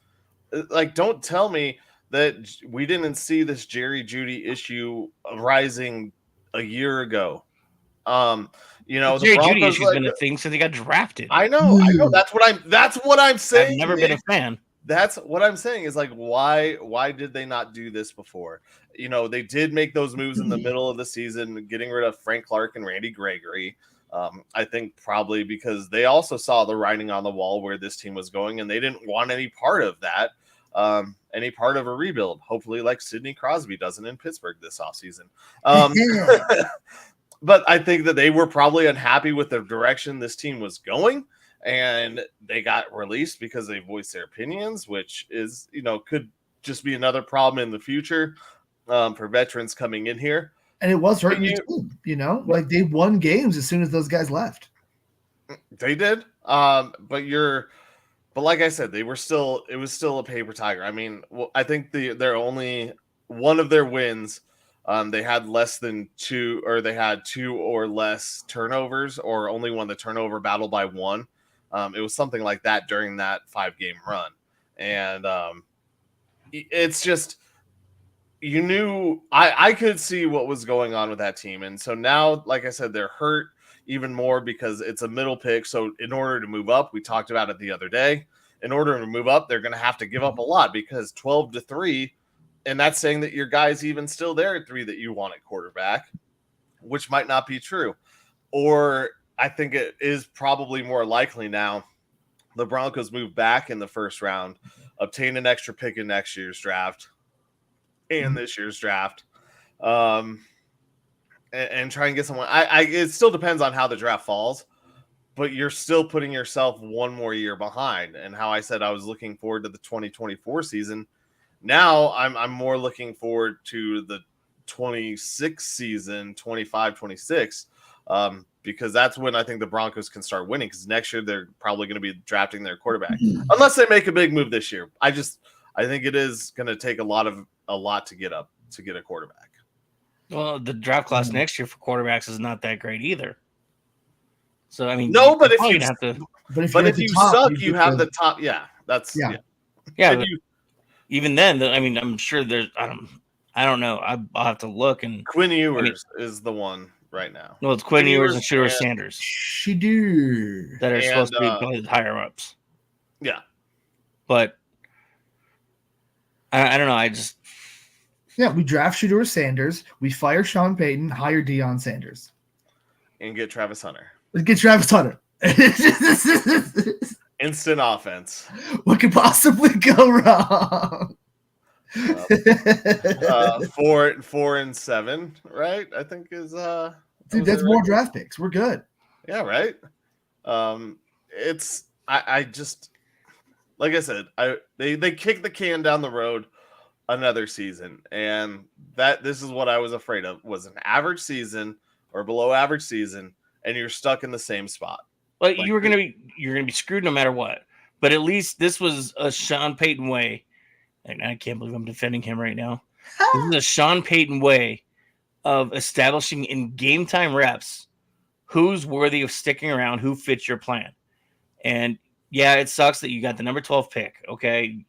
C: like, don't tell me that we didn't see this Jerry Jeudy issue rising a year ago. The
B: Jerry Jeudy issue's been a thing since he got drafted.
C: I know. That's what I'm saying.
B: I've never been a fan.
C: That's what I'm saying is like, why did they not do this before? They did make those moves in the middle of the season, getting rid of Frank Clark and Randy Gregory. I think probably because they also saw the writing on the wall where this team was going, and they didn't want any part of that, any part of a rebuild. Hopefully, like Sidney Crosby doesn't in Pittsburgh this offseason. But I think that they were probably unhappy with the direction this team was going, and they got released because they voiced their opinions, which is, could just be another problem in the future for veterans coming in here.
D: And it was hurting your team, like they won games as soon as those guys left.
C: They did. But like I said, it was still a paper tiger. I mean, I think they're only one of their wins. They had less than 2, or they had 2 or less turnovers, or only won the turnover battle by 1. It was something like that during that 5-game run. And it's just, you knew I could see what was going on with that team. And so now, like I said, they're hurt even more because it's a middle pick. So in order to move up, we talked about it the other day, in order to move up, they're going to have to give up a lot, because 12-3, and that's saying that your guy's even still there at 3 that you want at quarterback, which might not be true. Or I think it is probably more likely now the Broncos move back in the first round, obtain an extra pick in next year's draft and this year's draft, and try and get someone. It still depends on how the draft falls, but you're still putting yourself one more year behind. And how I said I was looking forward to the 2024 season. Now I'm more looking forward to the 26 season, 25-26, because that's when I think the Broncos can start winning, because next year they're probably going to be drafting their quarterback, unless they make a big move this year. I think it is going to take a lot to get a quarterback.
B: Well, the draft class next year for quarterbacks is not that great either. So I mean,
C: no, but if you suck, you have the top. Yeah, that's
B: yeah. Even then, I mean, I'm sure there's. I don't know. I'll have to look. And
C: Quinn Ewers is the one right now.
B: No, it's Quinn Ewers and Shedeur Sanders. That are supposed to be probably the higher ups.
C: Yeah,
B: but I don't know.
D: We draft Shedeur Sanders. We fire Sean Payton. Hire Deion Sanders,
C: and get Travis Hunter. Instant offense.
D: What could possibly go wrong?
C: 4-7, right? I think is
D: dude, that's more draft picks. We're good.
C: Yeah, right. It's I just, like I said, they kick the can down the road another season, and this is what I was afraid of, was an average season or below average season, and you're stuck in the same spot.
B: Well, you're gonna be screwed no matter what. But at least this was a Sean Payton way. And I can't believe I'm defending him right now. This is a Sean Payton way of establishing in game time reps who's worthy of sticking around, who fits your plan. And yeah, it sucks that you got the number 12 pick. Okay,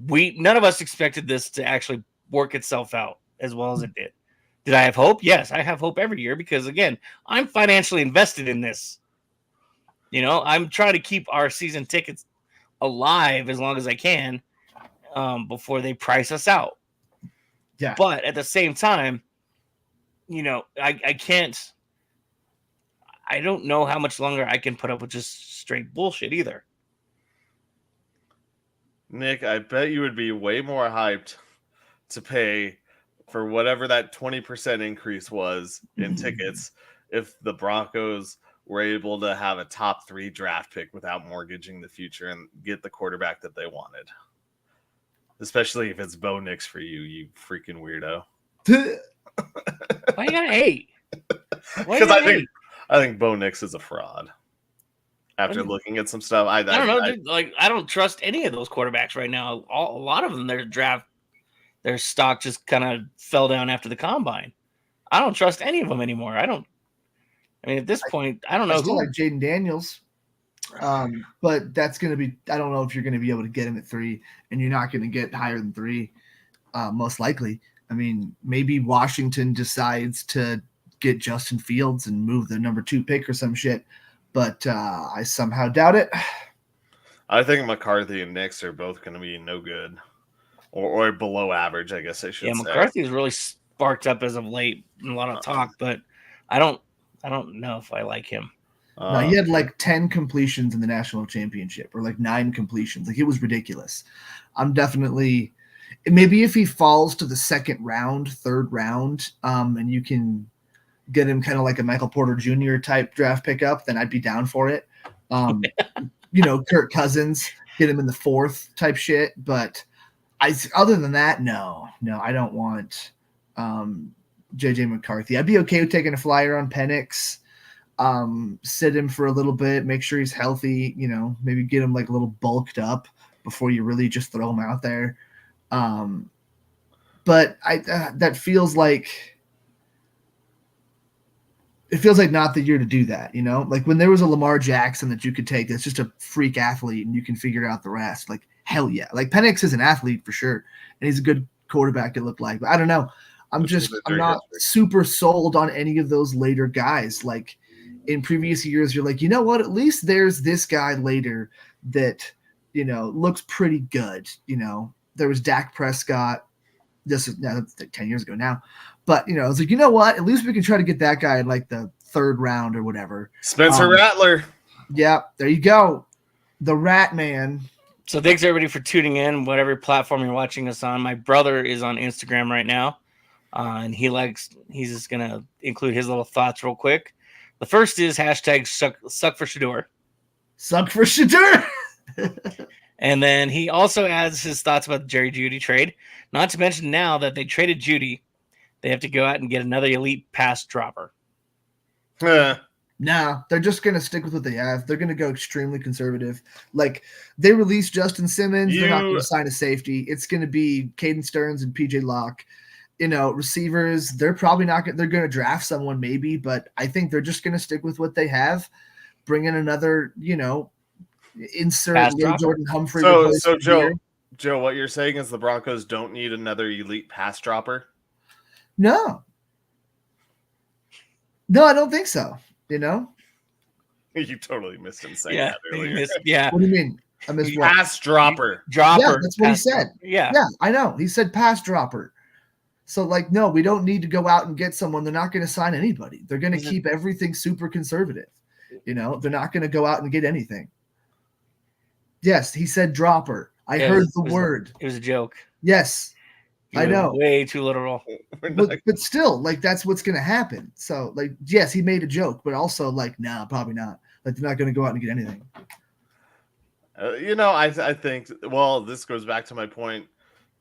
B: none of us expected this to actually work itself out as well as it did. Did I have hope? Yes, I have hope every year, because again, I'm financially invested in this. I'm trying to keep our season tickets alive as long as I can before they price us out.
D: Yeah.
B: But at the same time, I can't. I don't know how much longer I can put up with just straight bullshit either.
C: Nick, I bet you would be way more hyped to pay for whatever that 20% increase was in tickets if the Broncos were able to have a top 3 draft pick without mortgaging the future and get the quarterback that they wanted. Especially if it's Bo Nix for you, you freaking weirdo.
B: Why you gotta hate?
C: Because I think Bo Nix is a fraud. After looking at some stuff, I
B: don't know. Dude, I don't trust any of those quarterbacks right now. A lot of them, their stock just kind of fell down after the combine. I don't trust any of them anymore. I mean, at this point, I don't know who.
D: Like Jaden Daniels, but that's going to be. I don't know if you're going to be able to get him at 3, and you're not going to get higher than 3, most likely. I mean, maybe Washington decides to get Justin Fields and move the number 2 pick or some shit, but I somehow doubt it.
C: I think McCarthy and Nix are both going to be no good, or below average, I guess I should say.
B: Yeah, McCarthy's really sparked up as of late in a lot of talk, but I don't know if I like him.
D: No, he had like 10 completions in the national championship, or like 9 completions. Like, it was ridiculous. I'm definitely maybe if he falls to the 2nd round, 3rd round, and you can get him kind of like a Michael Porter Jr. type draft pickup, then I'd be down for it. Kirk Cousins, get him in the 4th type shit. But other than that, no, I don't want JJ McCarthy. I'd be okay with taking a flyer on Penix, sit him for a little bit, make sure he's healthy, maybe get him like a little bulked up before you really just throw him out there. But that feels like not the year to do that, like when there was a Lamar Jackson that you could take that's just a freak athlete and you can figure out the rest. Like, hell yeah. Like, Penix is an athlete for sure, and he's a good quarterback, it looked like. But I don't know. I'm not super sold on any of those later guys. Like, in previous years, you're like, you know what? At least there's this guy later that, looks pretty good. There was Dak Prescott. That's like 10 years ago now. But, I was like, you know what? At least we can try to get that guy in like the 3rd round or whatever.
C: Spencer Rattler.
D: Yeah, there you go. The Rat Man.
B: So thanks everybody for tuning in, whatever platform you're watching us on. My brother is on Instagram right now, and he's just going to include his little thoughts real quick. The first is hashtag suck for Shador.
D: Suck for Shador.
B: And then he also adds his thoughts about the Jerry Jeudy trade. Not to mention now that they traded Jeudy, they have to go out and get another elite pass dropper.
D: No, they're just going to stick with what they have. They're going to go extremely conservative. Like, they released Justin Simmons. They're not going to sign a safety. It's going to be Caden Stearns and PJ Locke. Receivers, they're probably not going to – they're going to draft someone maybe, but I think they're just going to stick with what they have, bring in another, insert Jordan Humphrey.
C: So Joe, what you're saying is the Broncos don't need another elite pass dropper?
D: No, I don't think so.
C: You totally missed him saying that earlier.
D: What do you mean? I missed what?
C: Pass dropper.
D: Yeah, that's what he said.
B: Yeah,
D: I know. He said pass dropper. So, like, no, we don't need to go out and get someone. They're not going to sign anybody. They're going to keep everything super conservative. They're not going to go out and get anything. Yes, he said dropper. I heard the word.
B: It was a joke.
D: Yes, I know.
B: Way too literal.
D: But still, like, that's what's going to happen. So, like, yes, he made a joke, but also, like, no, probably not. Like, they're not going to go out and get anything.
C: I think, well, this goes back to my point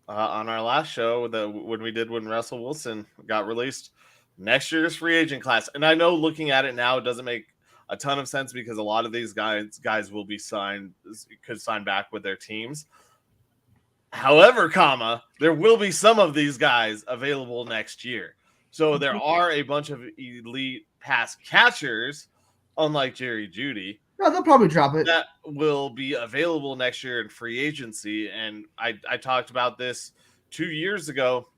C: on our last show when Russell Wilson got released. Next year's free agent class. And I know looking at it now, it doesn't make a ton of sense because a lot of these guys will be could sign back with their teams. However, there will be some of these guys available next year. So there are a bunch of elite pass catchers, unlike Jerry Jeudy.
D: No, they'll probably drop it.
C: That will be available next year in free agency. And I talked about this 2 years ago,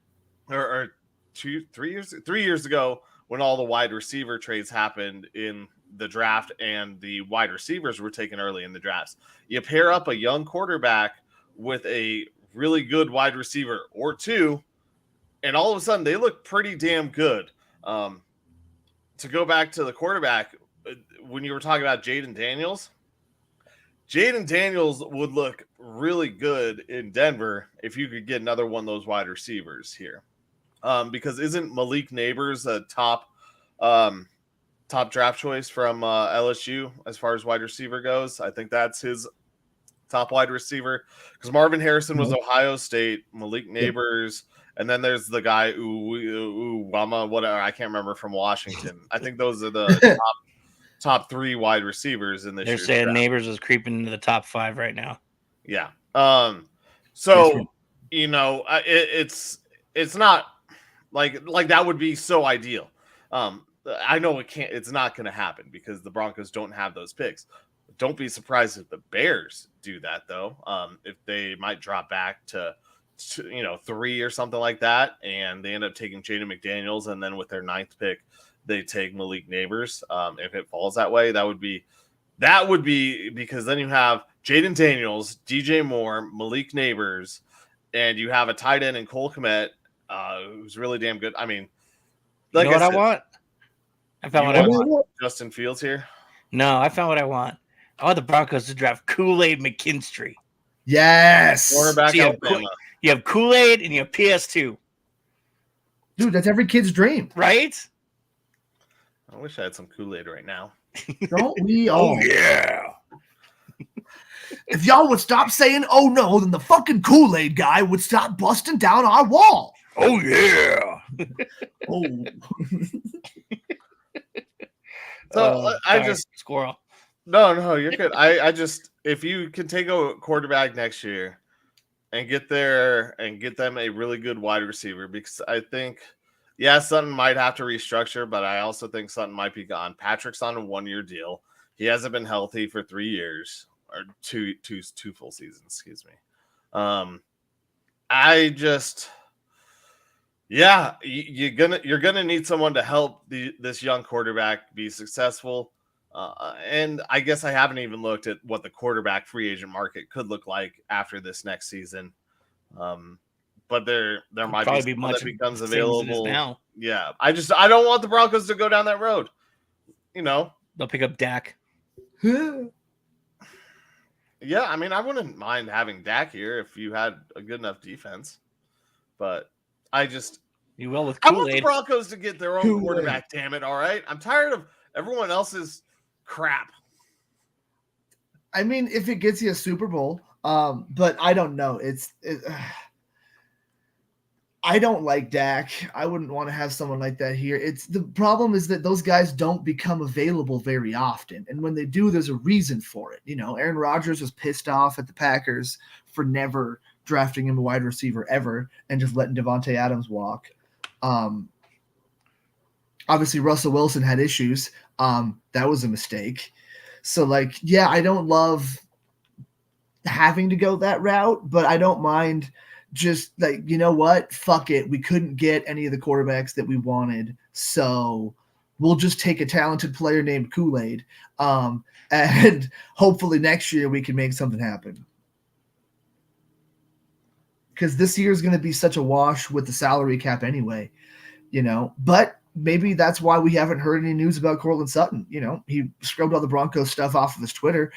C: or 3 years ago, when all the wide receiver trades happened in the draft and the wide receivers were taken early in the drafts. You pair up a young quarterback with a really good wide receiver or two, and all of a sudden they look pretty damn good. To go back to the quarterback, when you were talking about Jaden Daniels would look really good in Denver if you could get another one of those wide receivers here. Because isn't Malik Neighbors a top top draft choice from LSU as far as wide receiver goes. I think that's his top wide receiver because Marvin Harrison was Ohio State, Malik Neighbors, and then there's the guy Wama, whatever, I can't remember, from Washington. I think those are the top 3 wide receivers in this
B: They're
C: year's
B: saying
C: draft.
B: Neighbors is creeping into the top 5 right now.
C: Yeah. So it's not like that would be so ideal. I know it's not going to happen because the Broncos don't have those picks. Don't be surprised if the Bears do that, though. If they might drop back to 3 or something like that, and they end up taking Jaden McDaniels, and then with their 9th pick, they take Malik Neighbors. If it falls that way, that would be because then you have Jaden Daniels, DJ Moore, Malik Neighbors, and you have a tight end in Cole Kmet, who's really damn good. I mean,
B: like, you know what I want? I found what I want.
C: Justin Fields here?
B: No, I found what I want. I want the Broncos to draft Kool-Aid McKinstry.
D: Yes.
C: Quarterback
B: So
C: Alabama.
B: You have Kool-Aid and you have PS2.
D: Dude, that's every kid's dream.
B: Right?
C: I wish I had some Kool-Aid right now.
D: Don't we all?
B: Oh, yeah.
D: If y'all would stop saying, oh, no, then the fucking Kool-Aid guy would stop busting down our wall.
B: Oh, yeah.
D: Oh.
C: So I just
B: squirrel.
C: No, you're good. I just, if you can take a quarterback next year and get them a really good wide receiver, because I think, Sutton might have to restructure, but I also think Sutton might be gone. Patrick's on a 1-year deal. He hasn't been healthy for 3 years or two full seasons. Excuse me. You're gonna need someone to help this young quarterback be successful. And I guess I haven't even looked at what the quarterback free agent market could look like after this next season. But there might be much that becomes available
B: now.
C: Yeah, I don't want the Broncos to go down that road. They'll
B: pick up Dak.
C: Yeah, I mean, I wouldn't mind having Dak here if you had a good enough defense, but
B: you will with
C: Kool-Aid. I want the Broncos to get their own quarterback. Damn it! All right, I'm tired of everyone else's crap.
D: I mean, if it gets you a Super Bowl, but I don't know. I don't like Dak. I wouldn't want to have someone like that here. The problem is that those guys don't become available very often. And when they do, there's a reason for it. Aaron Rodgers was pissed off at the Packers for never drafting him a wide receiver ever and just letting Devontae Adams walk. Obviously Russell Wilson had issues. That was a mistake. So I don't love having to go that route, but I don't mind just you know what? Fuck it. We couldn't get any of the quarterbacks that we wanted. So we'll just take a talented player named Kool-Aid. And hopefully next year we can make something happen. Because this year is going to be such a wash with the salary cap anyway, but maybe that's why we haven't heard any news about Courtland Sutton. He scrubbed all the Broncos stuff off of his Twitter,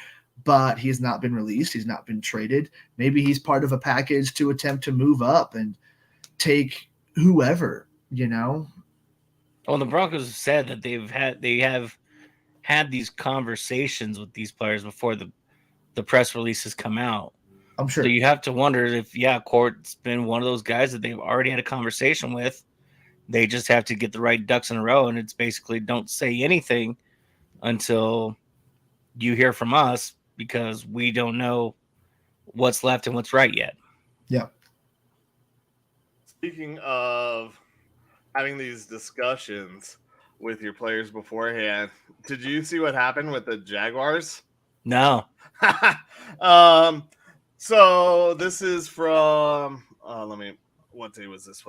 D: but he's not been released. He's not been traded. Maybe he's part of a package to attempt to move up and take whoever,
B: Well, the Broncos have said that they have had these conversations with these players before the press releases come out.
D: I'm sure.
B: So you have to wonder if, Court's been one of those guys that they've already had a conversation with. They just have to get the right ducks in a row, and it's basically don't say anything until you hear from us, because we don't know what's left and what's right yet.
D: Yeah.
C: Speaking of having these discussions with your players beforehand, did you see what happened with the Jaguars?
B: No.
C: So this is from what day was this?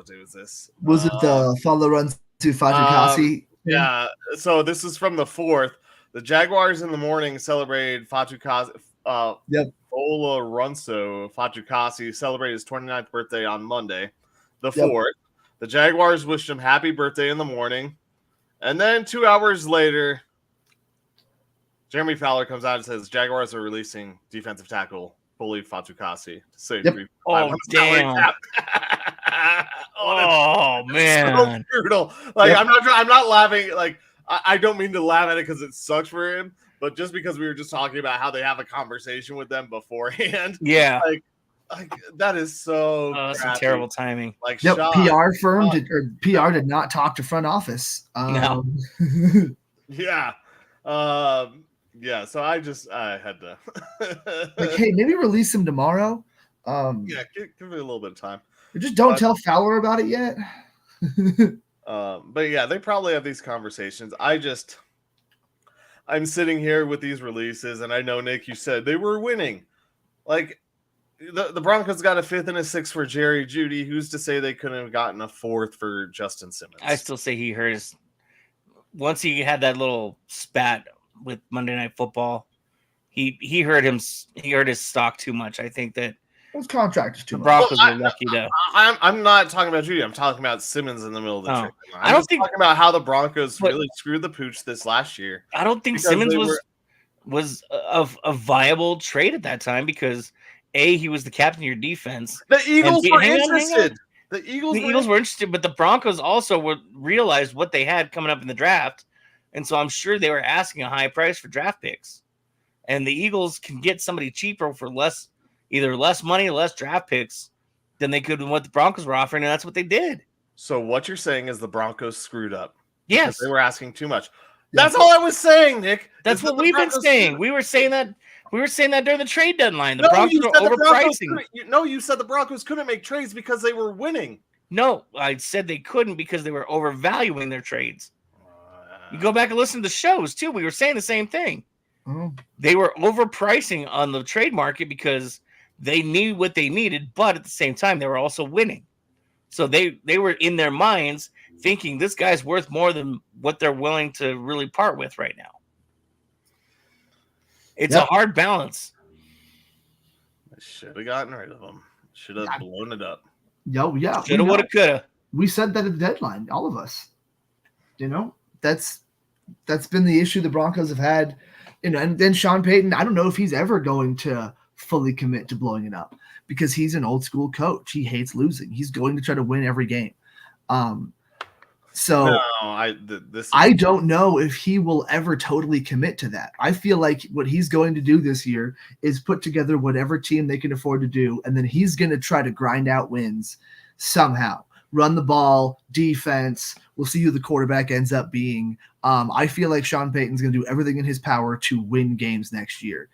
D: Was it the follow run to Fatukasi?
C: Yeah. So this is from the 4th. The Jaguars in the morning celebrated Fatukasi. Olorunso Fatukasi celebrated his 29th birthday on Monday, the 4th. The Jaguars wished him happy birthday in the morning. And then 2 hours later, Jeremy Fowler comes out and says Jaguars are releasing defensive tackle Bully Fatukasi.
B: Oh, damn.
C: Oh,
B: man.
C: So brutal. I'm not laughing. I don't mean to laugh at it because it sucks for him, but just because we were just talking about how they have a conversation with them beforehand.
B: Yeah.
C: Like that is so
B: that's some terrible timing.
C: Like
D: PR firm PR did not talk to front office.
B: No.
C: Yeah. Yeah, so I had to
D: like, hey, maybe release him tomorrow.
C: Yeah, give me a little bit of time.
D: Just don't tell Fowler about it yet.
C: But yeah, they probably have these conversations. I'm sitting here with these releases, and I know, Nick, you said they were winning. Like, the Broncos got a 5th and a 6th for Jerry Jeudy. Who's to say they couldn't have gotten a 4th for Justin Simmons?
B: I still say he hurt his. Once he had that little spat with Monday Night Football, he hurt him. He hurt his stock too much. I think that
D: his contract is too much.
B: Broncos were lucky to.
C: I'm not talking about Jeudy. I'm talking about Simmons in the middle of the trade.
B: I don't think
C: talking about how the Broncos really screwed the pooch this last year.
B: I don't think Simmons was a viable trade at that time because he was the captain of your defense.
C: The Eagles were interested. The
B: Eagles were interested, but the Broncos also realized what they had coming up in the draft, and so I'm sure they were asking a high price for draft picks. And the Eagles can get somebody cheaper for either less money or less draft picks than they could with what the Broncos were offering, and that's what they did.
C: So what you're saying is the Broncos screwed up.
B: Yes.
C: They were asking too much. That's all I was saying, Nick.
B: That's what we've been saying. We were saying that during the trade deadline. The Broncos were overpricing.
C: You said the Broncos couldn't make trades because they were winning.
B: No, I said they couldn't because they were overvaluing their trades. You go back and listen to the shows, too. We were saying the same thing. They were overpricing on the trade market because they knew what they needed, but at the same time, they were also winning. So they were in their minds thinking this guy's worth more than what they're willing to really part with right now. It's a hard balance.
C: I should have gotten rid of him. Should have blown it up.
D: Yeah.
B: Shoulda, woulda, coulda.
D: We said that at the deadline, all of us. That's been the issue the Broncos have had. And then Sean Payton, I don't know if he's ever going to fully commit to blowing it up because he's an old school coach. He hates losing. He's going to try to win every game. I don't know if he will ever totally commit to that. I feel like what he's going to do this year is put together whatever team they can afford to do, and then he's going to try to grind out wins somehow. Run the ball, defense. We'll see who the quarterback ends up being. I feel like Sean Payton's going to do everything in his power to win games next year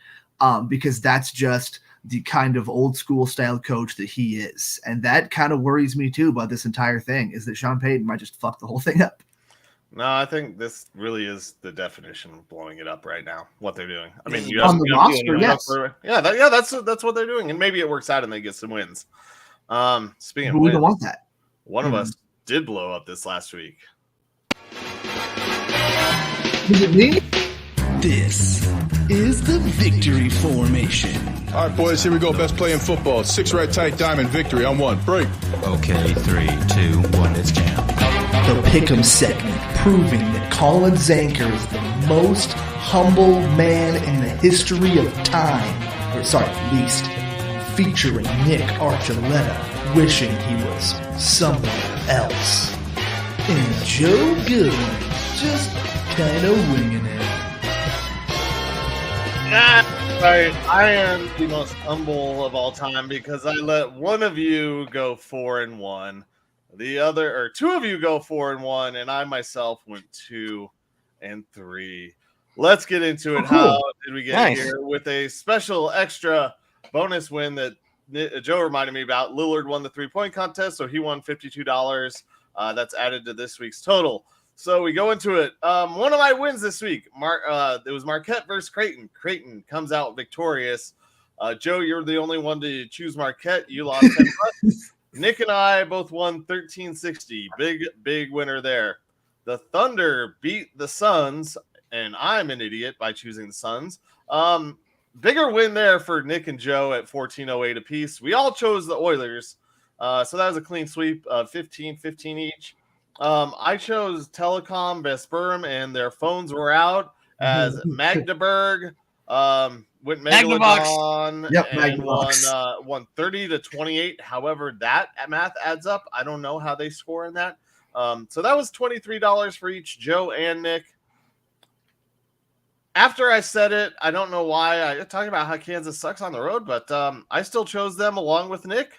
D: because that's just the kind of old school style coach that he is. And that kind of worries me too about this entire thing is that Sean Payton might just fuck the whole thing up.
C: No, I think this really is the definition of blowing it up right now, what they're doing. I mean,
D: on the roster, yes.
C: That's what they're doing. And maybe it works out and they get some wins. Speaking of
D: we don't want that.
C: One of us did blow up this last week.
D: Is it me?
A: This is the victory formation.
E: All right, boys, here we go. Best play in football. 6 red tight diamond victory on 1. Break.
F: Okay, 3, 2, 1, it's jam.
A: The Pick'em segment, proving that Colin Zanker is the most humble man in the history of time. Least. Featuring Nick Archuleta wishing he was somewhere else. And Joe Goodwin just kind of winging it.
C: Right. I am the most humble of all time because I let one of you go 4-1, the other, or two of you go 4-1, and I myself went 2-3. Let's get into it. How did we get here with a special extra bonus win that Joe reminded me about? Lillard won the 3-point contest, so he won $52. That's added to this week's total. So we go into it. One of my wins this week, it was Marquette versus Creighton. Creighton comes out victorious. Joe, you're the only one to choose Marquette. You lost $10. Nick and I both won $13.60. Big winner there. The Thunder beat the Suns, and I'm an idiot by choosing the Suns. Bigger win there for Nick and Joe at $14.08 apiece. We all chose the Oilers, so that was a clean sweep of 15 each. I chose Telecom Vesperum, and their phones were out as Magdeburg went Megalodon and won 30-28. However, that math adds up. I don't know how they score in that. So that was $23 for each Joe and Nick. after I said it, I don't know why I talk about how Kansas sucks on the road, but I still chose them along with Nick.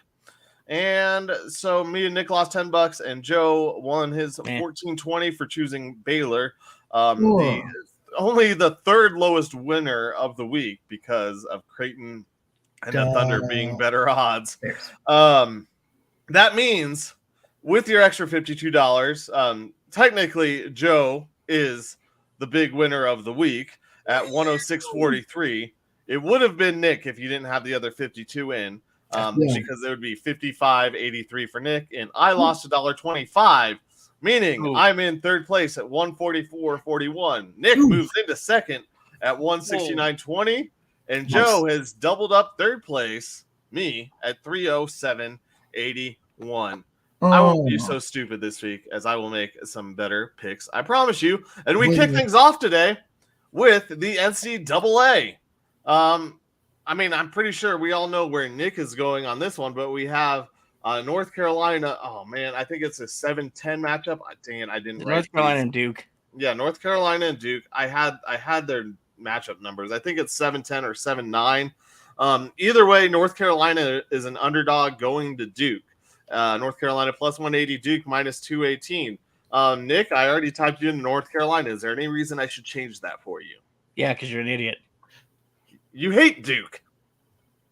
C: And so me and Nick lost $10, and Joe won his $14.20 for choosing Baylor. Only the third lowest winner of the week because of Creighton and the Thunder being better odds. That means with your extra $52, technically Joe is the big winner of the week at 106.43. It would have been Nick if you didn't have the other 52 in. Because it would be 55.83 for Nick, and I lost $1.25, meaning I'm in third place at 144.41. Nick moves into second at 169.20, and Joe has doubled up third place, me, at 307.81. I won't be so stupid this week, as I will make some better picks, I promise you. And we kick things off today with the NCAA. I mean, I'm pretty sure we all know where Nick is going on this one, but we have North Carolina. Oh, man, I think it's a 7-10 matchup. Dang it, I didn't write
B: North Carolina and Duke.
C: Yeah, North Carolina and Duke. I had their matchup numbers. I think it's 7-10 or 7-9. Either way, North Carolina is an underdog going to Duke. North Carolina plus 180, Duke minus 218. Nick, I already typed you into North Carolina. Is there any reason I should change that for you?
B: Yeah, because you're an idiot.
C: You hate Duke.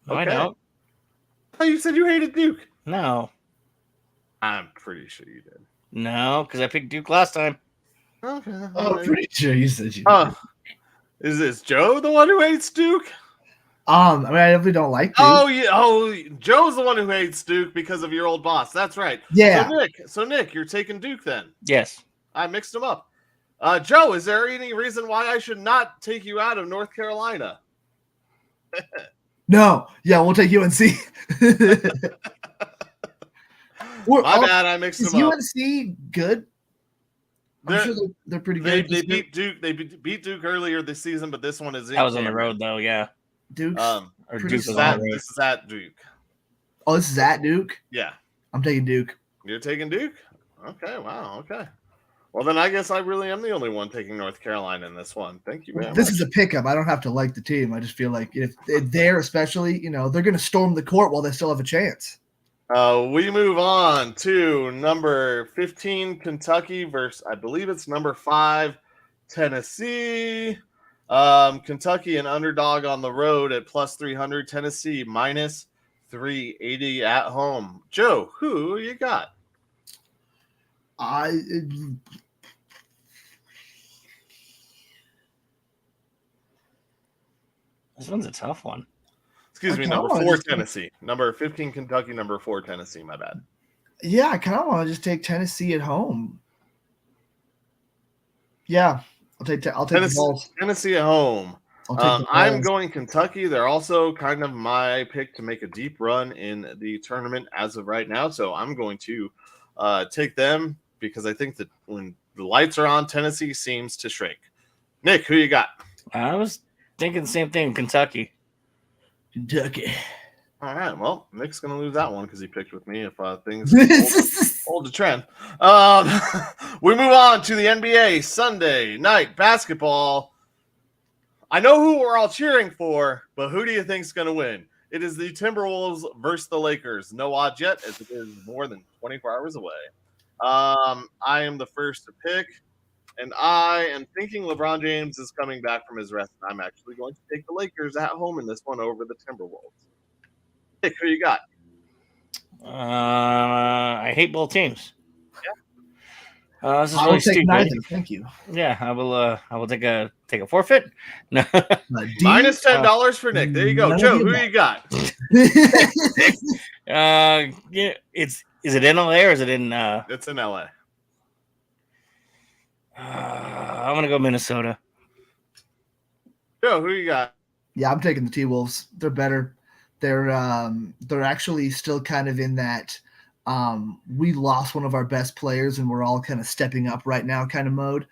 B: No, I don't.
C: Oh, you said you hated Duke.
B: No.
C: I'm pretty sure you did.
B: No, because I picked Duke last time.
C: Okay.
D: I'm pretty sure you said you did.
C: Is this Joe the one who hates Duke?
D: I mean, I definitely don't like Duke.
C: Oh, yeah. Oh, Joe's the one who hates Duke because of your old boss. That's right.
D: Yeah.
C: So Nick, you're taking Duke then?
B: Yes.
C: I mixed them up. Joe, is there any reason why I should not take you out of North Carolina?
D: No. Yeah, we'll take UNC.
C: My bad. I mixed them up.
D: Is UNC good? I'm sure they're pretty good.
C: They beat Duke. They beat Duke earlier this season, but this one is in.
B: That was on the road, though. Yeah.
D: Duke.
C: This is at Duke.
D: Oh, this is at Duke?
C: Yeah.
D: I'm taking Duke.
C: You're taking Duke? Okay. Wow. Okay. Well, then I guess I really am the only one taking North Carolina in this one. Thank you very much.
D: This is a pickup. I don't have to like the team. I just feel like if they're especially, they're going to storm the court while they still have a chance.
C: We move on to number 15, Kentucky versus, I believe it's number 5, Tennessee. Kentucky an underdog on the road at plus 300. Tennessee minus 380 at home. Joe, who you got?
B: This one's a tough one.
C: Excuse me, number 4 Tennessee. Number 15 Kentucky, number 4 Tennessee, my bad.
D: Yeah, I kind of want to just take Tennessee at home. Yeah, I'll take
C: Tennessee at home. I'm going Kentucky. They're also kind of my pick to make a deep run in the tournament as of right now. So I'm going to take them because I think that when the lights are on, Tennessee seems to shrink. Nick, who you got?
B: I was thinking the same thing, Kentucky.
C: All right. Well, Nick's going to lose that one because he picked with me if things hold the trend. We move on to the NBA Sunday night basketball. I know who we're all cheering for, but who do you think is going to win? It is the Timberwolves versus the Lakers. No odds yet, as it is more than 24 hours away. I am the first to pick, and I am thinking LeBron James is coming back from his rest. I'm actually going to take the Lakers at home in this one over the Timberwolves. Nick, who you got?
B: I hate both teams.
C: Yeah.
B: This is really stupid.
D: Neither. Thank you.
B: Yeah, I will take a forfeit. No.
C: Minus $10 for Nick. There you go. Joe, who you got?
B: Yeah, is it in LA or is it in
C: It's in LA.
B: I'm gonna go Minnesota.
C: Joe, who you got?
D: Yeah, I'm taking the T-Wolves. They're better. They're actually still kind of in that we lost one of our best players and we're all kind of stepping up right now kind of mode,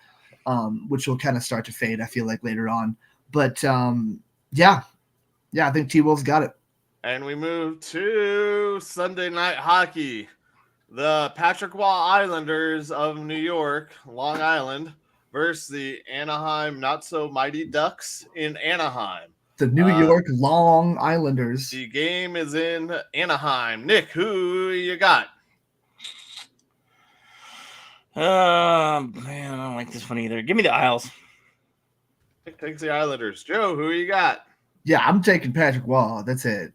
D: which will kind of start to fade, I feel like, later on. But yeah, I think T-Wolves got it.
C: And we move to Sunday night hockey. The Patrick Waugh Islanders of New York, Long Island, versus the Anaheim Not So Mighty Ducks in Anaheim.
D: The New York Long Islanders.
C: The game is in Anaheim. Nick, who you got?
B: Man, I don't like this one either. Give me the Isles.
C: Nick takes the Islanders. Joe, who you got?
D: Yeah, I'm taking Patrick Waugh. That's it.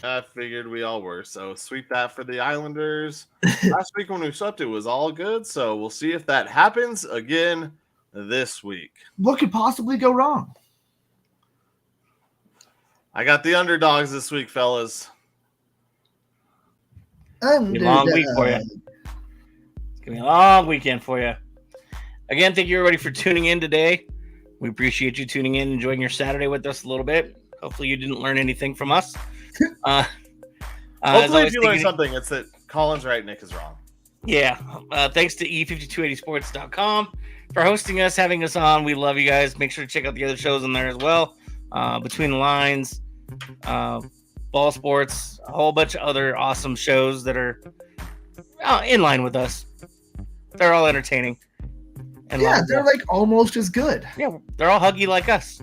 C: I figured we all were. So sweep that for the Islanders. Last week when we swept, it was all good. So we'll see if that happens again this week.
D: What could possibly go wrong?
C: I got the underdogs this week, fellas.
B: It's gonna be a long week for you. It's gonna be a long weekend for you. Again, thank you everybody for tuning in today. We appreciate you tuning in, enjoying your Saturday with us a little bit. Hopefully you didn't learn anything from us.
C: Hopefully if you learned something, it's that Colin's right, Nick is wrong.
B: Yeah. Thanks to E5280sports.com for hosting us, having us on. We love you guys. Make sure to check out the other shows on there as well. Between the Lines, Ball Sports, a whole bunch of other awesome shows that are in line with us. They're all entertaining. And
D: yeah, they're like almost as good.
B: Yeah, they're all huggy like us.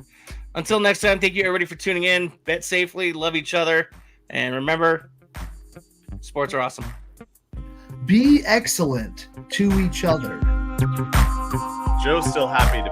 B: Until next time, thank you everybody for tuning in. Bet safely, love each other, and remember, sports are awesome.
D: Be excellent to each other.
C: Joe's still happy to be